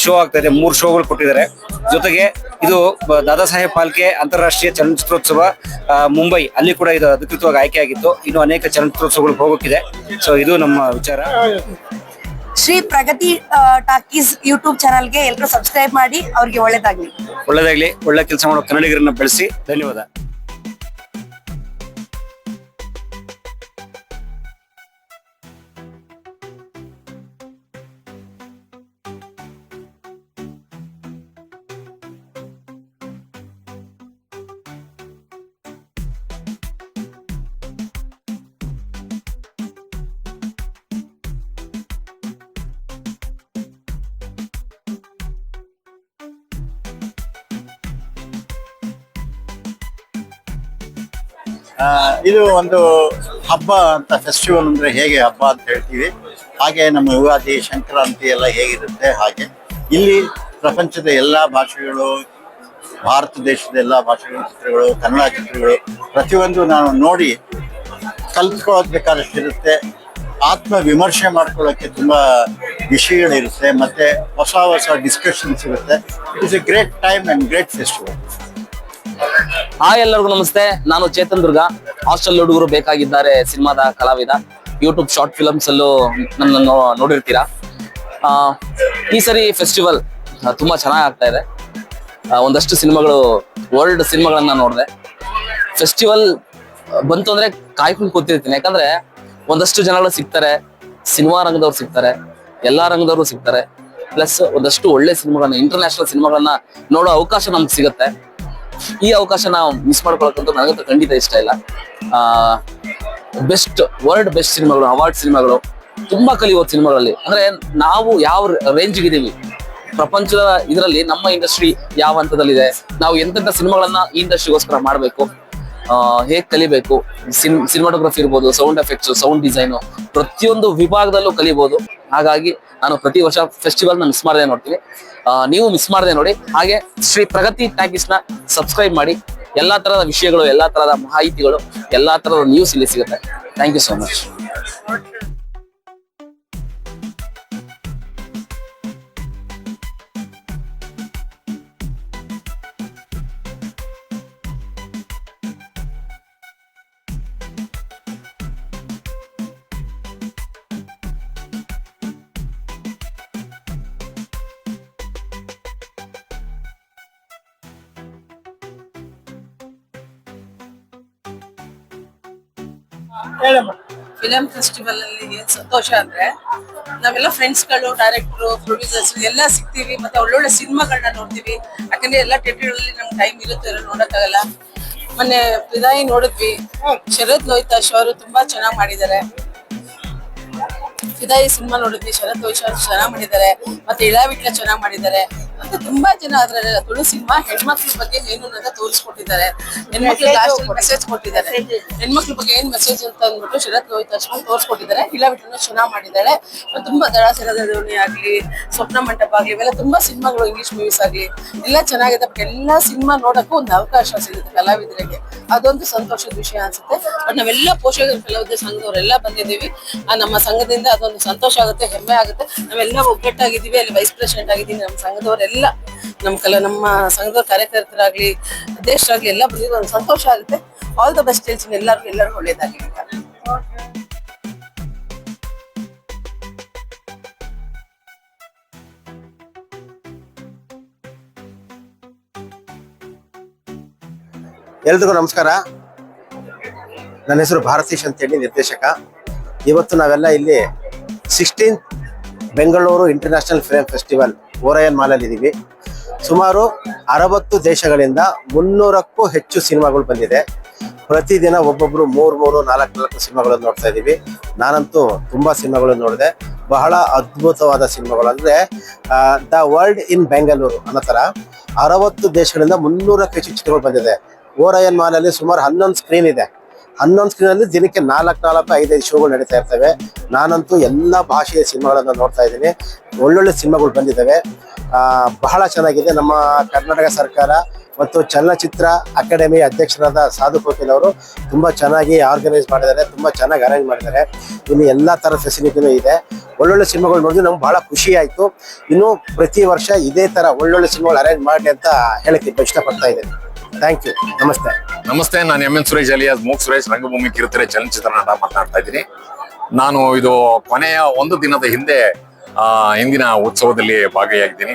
ಶೋ ಆಗ್ತಾ ಇದೆ. 3 ಶೋಗಳು ಕೊಟ್ಟಿದ್ದಾರೆ. ಜೊತೆಗೆ ಇದು ದಾದಾ ಸಾಹೇಬ್ ಫಾಲ್ಕೆ ಅಂತಾರಾಷ್ಟ್ರೀಯ ಚಲನಚಿತ್ರೋತ್ಸವ ಮುಂಬೈ, ಅಲ್ಲಿ ಕೂಡ ಇದು ಅಧಿಕೃತವಾಗಿ ಆಯ್ಕೆಯಾಗಿತ್ತು. ಇನ್ನು ಅನೇಕ ಚಲನಚಿತ್ರೋತ್ಸವಗಳು ಹೋಗೋಕ್ಕಿದೆ. ಸೊ ಇದು ನಮ್ಮ ವಿಚಾರ. ಶ್ರೀ ಪ್ರಗತಿ ಟಾಕೀಸ್ ಯೂಟ್ಯೂಬ್ ಚಾನಲ್ಗೆ ಎಲ್ಲರೂ ಸಬ್ಸ್ಕ್ರೈಬ್ ಮಾಡಿ, ಅವ್ರಿಗೆ ಒಳ್ಳೇದಾಗ್ಲಿ. ಒಳ್ಳೆ ಕೆಲಸ ಮಾಡೋ ಕನ್ನಡಿಗರನ್ನ ಬೆಳೆಸಿ. ಧನ್ಯವಾದ. ಇದು ಒಂದು ಹಬ್ಬ ಅಂತ, ಫೆಸ್ಟಿವಲ್ ಅಂದ್ರೆ ಹೇಗೆ ಹಬ್ಬ ಅಂತ ಹೇಳ್ತೀವಿ, ಹಾಗೆ ನಮ್ಮ ಯುಗಾದಿ, ಸಂಕ್ರಾಂತಿ ಎಲ್ಲ ಹೇಗಿರುತ್ತೆ ಹಾಗೆ ಇಲ್ಲಿ ಪ್ರಪಂಚದ ಎಲ್ಲ ಭಾಷೆಗಳು, ಭಾರತ ದೇಶದ ಎಲ್ಲ ಭಾಷೆಗಳ ಚಿತ್ರಗಳು, ಕನ್ನಡ ಚಿತ್ರಗಳು ಪ್ರತಿಯೊಂದು ನಾನು ನೋಡಿ ಕಲ್ತ್ಕೊಳ್ಳೋದು ಬೇಕಾದಷ್ಟಿರುತ್ತೆ. ಆತ್ಮ ವಿಮರ್ಶೆ ಮಾಡ್ಕೊಳ್ಳೋಕ್ಕೆ ತುಂಬಾ ವಿಷಯಗಳಿರುತ್ತೆ, ಮತ್ತೆ ಹೊಸ ಹೊಸ ಡಿಸ್ಕಷನ್ಸ್ ಇರುತ್ತೆ. It is A great time and great festival. Hi, ಎಲ್ಲರಿಗೂ ನಮಸ್ತೆ. ನಾನು ಚೇತನ್ ದುರ್ಗ, ಹಾಸ್ಟೆಲ್ ಹುಡುಗರು ಬೇಕಾಗಿದ್ದಾರೆ ಸಿನಿಮಾದ ಕಲಾವಿದ. ಯೂಟ್ಯೂಬ್ ಶಾರ್ಟ್ ಫಿಲಮ್ಸ್ ಅಲ್ಲೂ ನನ್ನನ್ನು ನೋಡಿರ್ತೀರಾ. ಈ ಸರಿ ಫೆಸ್ಟಿವಲ್ ತುಂಬಾ ಚೆನ್ನಾಗಿ ಆಗ್ತಾ ಇದೆ. ಒಂದಷ್ಟು ಸಿನಿಮಾಗಳು, ವರ್ಲ್ಡ್ ಸಿನಿಮಾಗಳನ್ನ ನೋಡಿದೆ. ಫೆಸ್ಟಿವಲ್ ಬಂತು ಅಂದ್ರೆ ಕಾಯ್ಕೊಂಡು ಕೂತಿರ್ತೀನಿ, ಯಾಕಂದ್ರೆ ಒಂದಷ್ಟು ಜನಗಳು ಸಿಗ್ತಾರೆ, ಸಿನಿಮಾ ರಂಗದವ್ರು ಸಿಗ್ತಾರೆ, ಎಲ್ಲಾ ರಂಗದವರು ಸಿಗ್ತಾರೆ. ಪ್ಲಸ್ ಒಂದಷ್ಟು ಒಳ್ಳೆ ಸಿನಿಮಾಗಳನ್ನ, ಇಂಟರ್ನ್ಯಾಷನಲ್ ಸಿನಿಮಾಗಳನ್ನ ನೋಡೋ ಅವಕಾಶ ನಮ್ಗೆ ಸಿಗುತ್ತೆ. ಈ ಅವಕಾಶ ನಾವು ಮಿಸ್ ಮಾಡ್ಕೊಳಕ್ಕಂತೂ ನನಗಂತೂ ಖಂಡಿತ ಇಷ್ಟ ಇಲ್ಲ. ವರ್ಲ್ಡ್ ಬೆಸ್ಟ್ ಸಿನಿಮಾಗಳು, ಅವಾರ್ಡ್ ಸಿನಿಮಾಗಳು, ತುಂಬಾ ಕಲಿಯೋದು ಸಿನಿಮಾಗಳಲ್ಲಿ. ಅಂದ್ರೆ ನಾವು ಯಾವ ರೇಂಜ್ಗೆ ಇದೀವಿ ಪ್ರಪಂಚದ ಇದರಲ್ಲಿ, ನಮ್ಮ ಇಂಡಸ್ಟ್ರಿ ಯಾವ ಹಂತದಲ್ಲಿದೆ, ನಾವು ಎಂತೆಂಥ ಸಿನಿಮಾಗಳನ್ನ ಈ ಇಂಡಸ್ಟ್ರಿಗೋಸ್ಕರ ಮಾಡಬೇಕು, ಹೇಗ್ ಕಲಿಬೇಕು, ಸಿನಿಮಾಟೋಗ್ರಫಿ ಇರ್ಬೋದು, ಸೌಂಡ್ ಎಫೆಕ್ಟ್ಸ್, ಸೌಂಡ್ ಡಿಸೈನು, ಪ್ರತಿಯೊಂದು ವಿಭಾಗದಲ್ಲೂ ಕಲಿಬಹುದು. ಹಾಗಾಗಿ ನಾನು ಪ್ರತಿ ವರ್ಷ ಫೆಸ್ಟಿವಲ್ ಮಿಸ್ ಮಾಡದೆ ನೋಡ್ತೀನಿ. ನೀವು ಮಿಸ್ ಮಾಡದೆ ನೋಡಿ. ಹಾಗೆ ಶ್ರೀ ಪ್ರಗತಿ ಟಾಕೀಸ್ ನ ಸಬ್ಸ್ಕ್ರೈಬ್ ಮಾಡಿ. ಎಲ್ಲಾ ತರದ ವಿಷಯಗಳು, ಎಲ್ಲಾ ತರದ ಮಾಹಿತಿಗಳು, ಎಲ್ಲಾ ತರದ ನ್ಯೂಸ್ ಇಲ್ಲಿ ಸಿಗುತ್ತೆ. Thank you so much. Film festival ಅಲ್ಲಿ ಏನ್ ಸಂತೋಷ ಅಂದ್ರೆ, ನಾವೆಲ್ಲ ಫ್ರೆಂಡ್ಸ್ಗಳು, ಡೈರೆಕ್ಟರ್, ಪ್ರೊಡ್ಯೂಸರ್ಸ್ ಎಲ್ಲ ಸಿಗ್ತೀವಿ, ಮತ್ತೆ ಒಳ್ಳೊಳ್ಳೆ ಸಿನಿಮಾಗಳನ್ನ ನೋಡ್ತೀವಿ. ಯಾಕಂದ್ರೆ ಎಲ್ಲ ಥಿಯೇಟರ್ಗಳಲ್ಲಿ ನಮ್ಗೆ ಟೈಮ್ ಇರುತ್ತೆ, ನೋಡಕ್ಕಾಗಲ್ಲ. ಮೊನ್ನೆ ವಿದಾಯಿ ನೋಡಿದ್ವಿ, ಶರತ್ ಲೋಹಿತಾಶ್ ಅವರು ತುಂಬಾ ಚೆನ್ನಾಗಿ ಮಾಡಿದ್ದಾರೆ. ವಿದಾಯಿ ಸಿನಿಮಾ ನೋಡಿದ್ವಿ, ಶರತ್ ಲೋಹಿತಾಶ್ ಚೆನ್ನಾಗಿ ಮಾಡಿದ್ದಾರೆ, ಮತ್ತೆ ಇಳಾವಿಟ್ಲ ಚೆನ್ನಾಗಿ ಮಾಡಿದ್ದಾರೆ. ಮತ್ತೆ ತುಂಬಾ ಜನ ಅದ್ರಲ್ಲಿ ತುಳು ಸಿನಿಮಾ ಹೆಣ್ಮಕ್ಳ ಬಗ್ಗೆ ಏನು ಅಂತ ತೋರಿಸ್ಕೊಟ್ಟಿದ್ದಾರೆ. ಹೆಣ್ಮಕ್ಳು ಲಾಸ್ಟ್ ಮೆಸೇಜ್ ಕೊಟ್ಟಿದ್ದಾರೆ. ಹೆಣ್ಮಕ್ಳ ಬಗ್ಗೆ ಏನ್ ಮೆಸೇಜ್ ಅಂತ ಅಂದ್ಬಿಟ್ಟು ಶರತ್ ಲೋಹಿತಾಶ್ ತೋರಿಸ್ಕೊಟ್ಟಿದ್ದಾರೆ. ಇಳಾವಿಟ್ಲನ್ನು ಚೆನ್ನಾಗಿ ಮಾಡಿದ್ದಾಳೆ. ತುಂಬಾ ದಡಾಸರದ ದೋಣಿ ಆಗ್ಲಿ, ಸ್ವಪ್ನ ಮಂಟಪ ಆಗ್ಲಿ, ಇವೆಲ್ಲ ತುಂಬಾ ಸಿನಿಮಾಗಳು, ಇಂಗ್ಲಿಷ್ ಮೂವೀಸ್ ಆಗ್ಲಿ ಎಲ್ಲ ಚೆನ್ನಾಗಿದೆ. ಬಟ್ ಎಲ್ಲಾ ಸಿನಿಮಾ ನೋಡಕ್ಕೂ ಒಂದು ಅವಕಾಶ ಸಿಗುತ್ತೆ ಕಲಾವಿದರಿಗೆ, ಅದೊಂದು ಸಂತೋಷದ ವಿಷಯ ಅನ್ಸುತ್ತೆ. ಬಟ್ ನಾವೆಲ್ಲ ಪೋಷಕರ ಕಲಾವಿದರ ಸಂಘದವರೆಲ್ಲ ಬಂದಿದ್ದೀವಿ. ನಮ್ಮ ಸಂಘದಿಂದ ಅದೊಂದು ಸಂತೋಷ ಆಗುತ್ತೆ, ಹೆಮ್ಮೆ ಆಗುತ್ತೆ. ನಾವೆಲ್ಲ ಒಗ್ಗಟ್ಟಾಗಿದ್ದೀವಿ. ಅಲ್ಲಿ ವೈಸ್ ಪ್ರೆಸಿಡೆಂಟ್ ಆಗಿದ್ದೀನಿ. ನಮ್ಮ ಸಂಘದವರೆಲ್ಲ, ನಮ್ಮ ಸಂಘದ ಕಾರ್ಯಕರ್ತರಾಗ್ಲಿ, ಅಧ್ಯಕ್ಷರಾಗ್ಲಿ ಎಲ್ಲ ಬಂದಿದ್ದು ಒಂದು ಸಂತೋಷ ಆಗುತ್ತೆ. ಆಲ್ ದ ಬೆಸ್ಟ್ ಹೇಳ್ತೀನಿ ಎಲ್ಲರಿಗೂ ಒಳ್ಳೇದಾಗಲಿ ಅಂತ. ಎಲ್ರಿಗೂ ನಮಸ್ಕಾರ. ನನ್ನ ಹೆಸರು ಭಾರತೀಶ್ ಅಂತೇಳಿ, ನಿರ್ದೇಶಕ. ಇವತ್ತು ನಾವೆಲ್ಲ ಇಲ್ಲಿ 16th Bengaluru international film festival Orion ಮಾಲಲ್ಲಿ ಇದ್ದೀವಿ. ಸುಮಾರು 60 ದೇಶಗಳಿಂದ 300ಕ್ಕೂ ಹೆಚ್ಚು ಸಿನಿಮಾಗಳು ಬಂದಿದೆ. ಪ್ರತಿದಿನ ಒಬ್ಬೊಬ್ರು 3 4 ಸಿನಿಮಾಗಳನ್ನು ನೋಡ್ತಾ ಇದ್ದೀವಿ. ನಾನಂತೂ ತುಂಬಾ ಸಿನಿಮಾಗಳನ್ನು ನೋಡಿದೆ. ಬಹಳ ಅದ್ಭುತವಾದ ಸಿನಿಮಾಗಳು, ಅಂದ್ರೆ ದ ವರ್ಲ್ಡ್ ಇನ್ ಬೆಂಗಳೂರು ಅನ್ನೋ ತರ 60 ದೇಶಗಳಿಂದ 300ಕ್ಕೂ ಹೆಚ್ಚು ಚಿತ್ರಗಳು ಬಂದಿದೆ. ಓರಯನ್ ಮಾಲಲ್ಲಿ ಸುಮಾರು 11 ಸ್ಕ್ರೀನ್ ಇದೆ. 11 ಸ್ಕ್ರೀನ್ ಅಲ್ಲಿ ದಿನಕ್ಕೆ 4-5 ಶೋಗಳು ನಡೀತಾ ಇರ್ತವೆ. ನಾನಂತೂ ಎಲ್ಲಾ ಭಾಷೆಯ ಸಿನಿಮಾಗಳನ್ನ ನೋಡ್ತಾ ಇದ್ದೀನಿ. ಒಳ್ಳೊಳ್ಳೆ ಸಿನಿಮಾಗಳು ಬಂದಿದ್ದಾವೆ. ಬಹಳ ಚೆನ್ನಾಗಿದೆ. ನಮ್ಮ ಕರ್ನಾಟಕ ಸರ್ಕಾರ ಮತ್ತು ಚಲನಚಿತ್ರ ಅಕಾಡೆಮಿ ಅಧ್ಯಕ್ಷರಾದ ಸಾಧು ಕೋಕಿಲ್ ಅವರು ತುಂಬಾ ಚೆನ್ನಾಗಿ ಆರ್ಗನೈಸ್ ಮಾಡಿದ್ದಾರೆ, ತುಂಬಾ ಚೆನ್ನಾಗಿ ಅರೇಂಜ್ ಮಾಡಿದ್ದಾರೆ. ಇನ್ನು ಎಲ್ಲಾ ತರ ಫೆಸಿಲಿಟಿನೂ ಇದೆ. ಒಳ್ಳೊಳ್ಳೆ ಸಿನಿಮಾಗಳು ನೋಡಿದ್ರೆ ನಮ್ಗೆ ಬಹಳ ಖುಷಿ ಆಯ್ತು. ಇನ್ನು ಪ್ರತಿ ವರ್ಷ ಇದೇ ತರ ಒಳ್ಳೊಳ್ಳೆ ಸಿನಿಮಾಗಳು ಅರೇಂಜ್ ಮಾಡಿ ಅಂತ ಹೇಳಕ್ಕೆ ಇಷ್ಟಪಡ್ತಾ ಇದ್ದೀನಿ. Thank you. ನಮಸ್ತೆ. ನಮಸ್ತೆ, ನಾನು M N Suresh alias Mook Suresh, ರಂಗಭೂಮಿ ಕಿರುತೆರೆ ಚಲನಚಿತ್ರ ನಟ ಮಾತನಾಡ್ತಾ ಇದ್ದೀನಿ. ನಾನು ಇದು ಕೊನೆಯ ಒಂದು ದಿನದ ಹಿಂದೆ ಹಿಂದಿನ ಉತ್ಸವದಲ್ಲಿ ಭಾಗಿಯಾಗಿದ್ದೀನಿ,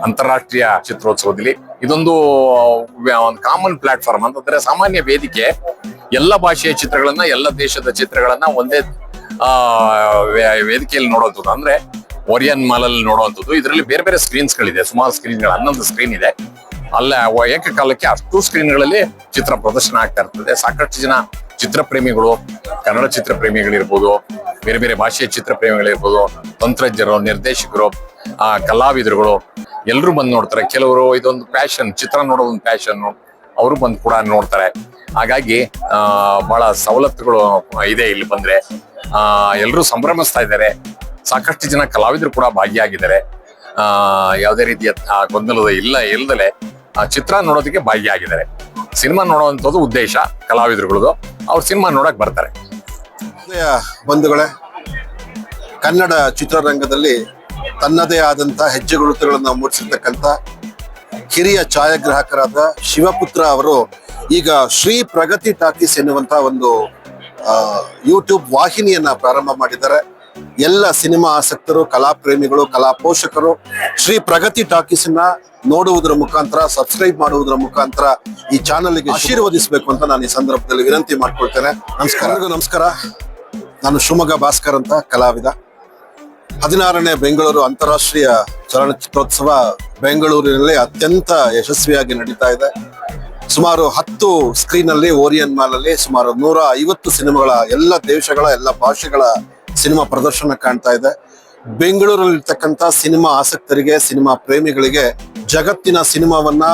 ಅಂತಾರಾಷ್ಟ್ರೀಯ ಚಿತ್ರೋತ್ಸವದಲ್ಲಿ. ಇದೊಂದು ಕಾಮನ್ ಪ್ಲಾಟ್ಫಾರ್ಮ್ ಅಂತಂದ್ರೆ ಸಾಮಾನ್ಯ ವೇದಿಕೆ. ಎಲ್ಲ ಭಾಷೆಯ ಚಿತ್ರಗಳನ್ನ, ಎಲ್ಲ ದೇಶದ ಚಿತ್ರಗಳನ್ನ ಒಂದೇ ವೇದಿಕೆಯಲ್ಲಿ ನೋಡುವಂಥದ್ದು. ಅಂದ್ರೆ ಓರಿಯನ್ ಮಾಲ್ ಅಲ್ಲಿ ನೋಡುವಂಥದ್ದು. ಇದರಲ್ಲಿ ಬೇರೆ ಬೇರೆ ಸ್ಕ್ರೀನ್ಸ್ ಗಳಿದೆ, ಸುಮಾರು ಸ್ಕ್ರೀನ್ಗಳು, 11 ಸ್ಕ್ರೀನ್ ಇದೆ. ಅಲ್ಲ ಏಕಕಾಲಕ್ಕೆ ಅಷ್ಟು ಸ್ಕ್ರೀನ್ಗಳಲ್ಲಿ ಚಿತ್ರ ಪ್ರದರ್ಶನ ಆಗ್ತಾ ಇರ್ತದೆ. ಸಾಕಷ್ಟು ಜನ ಚಿತ್ರ ಪ್ರೇಮಿಗಳು, ಕನ್ನಡ ಚಿತ್ರ ಪ್ರೇಮಿಗಳಿರ್ಬೋದು, ಬೇರೆ ಬೇರೆ ಭಾಷೆಯ ಚಿತ್ರ ಪ್ರೇಮಿಗಳಿರ್ಬೋದು, ತಂತ್ರಜ್ಞರು, ನಿರ್ದೇಶಕರು, ಕಲಾವಿದರುಗಳು ಎಲ್ಲರೂ ಬಂದು ನೋಡ್ತಾರೆ. ಕೆಲವರು ಇದೊಂದು ಪ್ಯಾಷನ್, ಚಿತ್ರ ನೋಡೋದೊಂದು ಪ್ಯಾಷನ್, ಅವರು ಬಂದು ಕೂಡ ನೋಡ್ತಾರೆ. ಹಾಗಾಗಿ ಬಹಳ ಸವಲತ್ತುಗಳು ಇದೆ ಇಲ್ಲಿ ಬಂದ್ರೆ. ಎಲ್ಲರೂ ಸಂಭ್ರಮಿಸ್ತಾ ಇದ್ದಾರೆ. ಸಾಕಷ್ಟು ಜನ ಕಲಾವಿದರು ಕೂಡ ಭಾಗಿಯಾಗಿದ್ದಾರೆ. ಯಾವುದೇ ರೀತಿಯ ಗೊಂದಲದ ಇಲ್ಲದಲೆ ಚಿತ್ರ ನೋಡೋದಕ್ಕೆ ಭಾಗಿಯಾಗಿದ್ದಾರೆ. ಸಿನಿಮಾ ನೋಡುವಂಥದ್ದು ಉದ್ದೇಶ ಕಲಾವಿದರುಗಳದು. ಅವ್ರು ಸಿನಿಮಾ ನೋಡಕ್ ಬರ್ತಾರೆ. ಬಂಧುಗಳೇ, ಕನ್ನಡ ಚಿತ್ರರಂಗದಲ್ಲಿ ತನ್ನದೇ ಆದಂತ ಹೆಜ್ಜೆಗುರುತುಗಳನ್ನು ಮೂಡಿಸಿರ್ತಕ್ಕಂಥ ಹಿರಿಯ ಛಾಯಾಗ್ರಾಹಕರಾದ ಶಿವಪುತ್ರ ಅವರು ಈಗ ಶ್ರೀ ಪ್ರಗತಿ ಟಾಕೀಸ್ ಎನ್ನುವಂತ ಒಂದು ಯೂಟ್ಯೂಬ್ ವಾಹಿನಿಯನ್ನ ಪ್ರಾರಂಭ ಮಾಡಿದ್ದಾರೆ. ಎಲ್ಲ ಸಿನಿಮಾ ಆಸಕ್ತರು, ಕಲಾ ಪ್ರೇಮಿಗಳು, ಕಲಾ ಪೋಷಕರು ಶ್ರೀ ಪ್ರಗತಿ ಟಾಕೀಸ್ ನ ನೋಡುವುದರ ಮುಖಾಂತರ, ಸಬ್ಸ್ಕ್ರೈಬ್ ಮಾಡುವುದರ ಮುಖಾಂತರ ಈ ಚಾನಲ್ಗೆ ಆಶೀರ್ವದಿಸಬೇಕು ಅಂತ ನಾನು ಈ ಸಂದರ್ಭದಲ್ಲಿ ವಿನಂತಿ ಮಾಡ್ಕೊಳ್ತೇನೆ. ನಮಸ್ಕಾರ. ನಾನು ಶಿವಮೊಗ್ಗ ಭಾಸ್ಕರ್ ಅಂತ ಕಲಾವಿದ. 16ನೇ ಬೆಂಗಳೂರು ಅಂತಾರಾಷ್ಟ್ರೀಯ ಚಲನಚಿತ್ರೋತ್ಸವ ಬೆಂಗಳೂರಿನಲ್ಲಿ ಅತ್ಯಂತ ಯಶಸ್ವಿಯಾಗಿ ನಡೀತಾ ಇದೆ. ಸುಮಾರು 10 ಸ್ಕ್ರೀನ್ ಅಲ್ಲಿ ಓರಿಯನ್ ಮಾಲ್ ಅಲ್ಲಿ ಸುಮಾರು 150 ಸಿನಿಮಾಗಳ, ಎಲ್ಲ ದೇಶಗಳ, ಎಲ್ಲ ಭಾಷೆಗಳ ಸಿನಿಮಾ ಪ್ರದರ್ಶನ ಕಾಣ್ತಾ ಇದೆ. ಬೆಂಗಳೂರಲ್ಲಿರ್ತಕ್ಕಂಥ ಸಿನಿಮಾ ಆಸಕ್ತರಿಗೆ, ಸಿನಿಮಾ ಪ್ರೇಮಿಗಳಿಗೆ ಜಗತ್ತಿನ ಸಿನಿಮಾವನ್ನ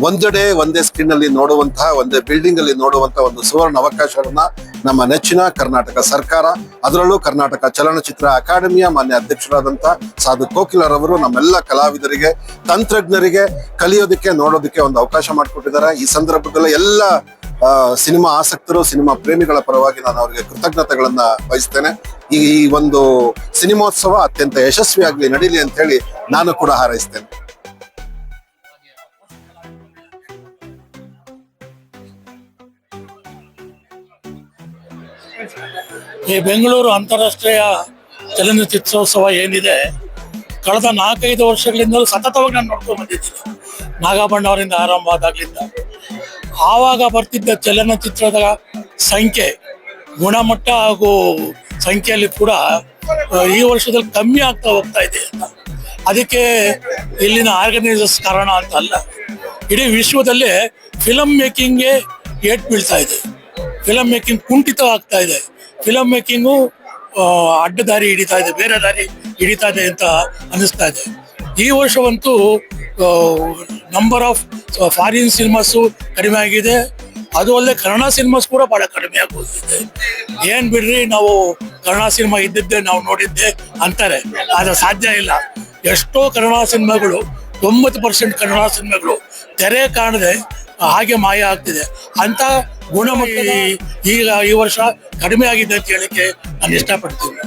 ಒಂದೇ ಸ್ಕ್ರೀನ್ ಅಲ್ಲಿ ನೋಡುವಂತಹ, ಒಂದೇ ಬಿಲ್ಡಿಂಗ್ ಅಲ್ಲಿ ನೋಡುವಂತಹ ಒಂದು ಸುವರ್ಣ ಅವಕಾಶವನ್ನ ನಮ್ಮ ನೆಚ್ಚಿನ ಕರ್ನಾಟಕ ಸರ್ಕಾರ, ಅದರಲ್ಲೂ ಕರ್ನಾಟಕ ಚಲನಚಿತ್ರ ಅಕಾಡೆಮಿಯ ಮಾನ್ಯ ಅಧ್ಯಕ್ಷರಾದಂತ ಸಾಧು ಕೋಕಿಲರವರು ನಮ್ಮೆಲ್ಲ ಕಲಾವಿದರಿಗೆ, ತಂತ್ರಜ್ಞರಿಗೆ ಕಲಿಯೋದಕ್ಕೆ, ನೋಡೋದಕ್ಕೆ ಒಂದು ಅವಕಾಶ ಮಾಡಿಕೊಟ್ಟಿದ್ದಾರೆ. ಈ ಸಂದರ್ಭದಲ್ಲಿ ಎಲ್ಲ ಸಿನಿಮಾ ಆಸಕ್ತರು, ಸಿನಿಮಾ ಪ್ರೇಮಿಗಳ ಪರವಾಗಿ ನಾನು ಅವರಿಗೆ ಕೃತಜ್ಞತೆಗಳನ್ನ ವಹಿಸ್ತೇನೆ. ಈ ಒಂದು ಸಿನಿಮೋತ್ಸವ ಅತ್ಯಂತ ಯಶಸ್ವಿಯಾಗಿ ನಡೀಲಿ ಅಂತ ಹೇಳಿ ನಾನು ಕೂಡ ಹಾರೈಸ್ತೇನೆ. ಈ ಬೆಂಗಳೂರು ಅಂತಾರಾಷ್ಟ್ರೀಯ ಚಲನಚಿತ್ರೋತ್ಸವ ಏನಿದೆ, ಕಳೆದ 4-5 ವರ್ಷಗಳಿಂದಲೂ ಸತತವಾಗಿ ನಾನು ನೋಡ್ಕೊಂಡು ಬಂದಿದ್ದೀನಿ. ನಾಗಬಣ್ಣ ಅವರಿಂದ ಆರಂಭ ಆದಾಗ್ಲಿಂದ ಆವಾಗ ಬರ್ತಿದ್ದ ಚಲನಚಿತ್ರದ ಸಂಖ್ಯೆ, ಗುಣಮಟ್ಟ ಹಾಗೂ ಸಂಖ್ಯೆಯಲ್ಲಿ ಕೂಡ ಈ ವರ್ಷದಲ್ಲಿ ಕಮ್ಮಿ ಆಗ್ತಾ ಹೋಗ್ತಾ ಇದೆ ಅಂತ. ಅದಕ್ಕೆ ಇಲ್ಲಿನ ಆರ್ಗನೈಸರ್ಸ್ ಕಾರಣ ಅಂತ ಅಲ್ಲ, ಇಡೀ ವಿಶ್ವದಲ್ಲೇ ಫಿಲಮ್ ಮೇಕಿಂಗ್ಗೆ ಏಟ್ ಬೀಳ್ತಾ ಇದೆ. ಫಿಲಮ್ ಮೇಕಿಂಗ್ ಕುಂಠಿತ ಆಗ್ತಾ ಇದೆ. ಫಿಲಮ್ ಮೇಕಿಂಗು ಅಡ್ಡ ದಾರಿ ಹಿಡಿತಾ ಇದೆ, ಬೇರೆ ದಾರಿ ಹಿಡಿತಾ ಇದೆ ಅಂತ ಅನ್ನಿಸ್ತಾ ಇದೆ. ಈ ವರ್ಷವಂತೂ ನಂಬರ್ ಆಫ್ ಫಾರಿನ್ ಸಿನಿಮಾಸು ಕಡಿಮೆ ಆಗಿದೆ. ಅದು ಅಲ್ಲದೆ ಕನ್ನಡ ಸಿನಿಮಾಸ್ ಕೂಡ ಬಹಳ ಕಡಿಮೆ ಆಗೋಗಿದೆ. ಏನ್ ಬಿಡ್ರಿ, ನಾವು ಕನ್ನಡ ಸಿನಿಮಾ ಇದ್ದಿದ್ದೆ ನಾವು ನೋಡಿದ್ದೆ ಅಂತಾರೆ, ಆದ್ರೆ ಸಾಧ್ಯ ಇಲ್ಲ. ಎಷ್ಟೋ ಕನ್ನಡ ಸಿನಿಮಾಗಳು, 90% ಕನ್ನಡ ಸಿನಿಮಾಗಳು ತೆರೆ ಕಾಣದೆ ಹಾಗೆ ಮಾಯ ಆಗ್ತಿದೆ. ಅಂತ ಗುಣಮಟ್ಟ ಈಗ ಈ ವರ್ಷ ಕಡಿಮೆ ಆಗಿದೆ ಅಂತ ಹೇಳಿಕ್ಕೆ ನಾನು ಇಷ್ಟಪಡ್ತೀನಿ.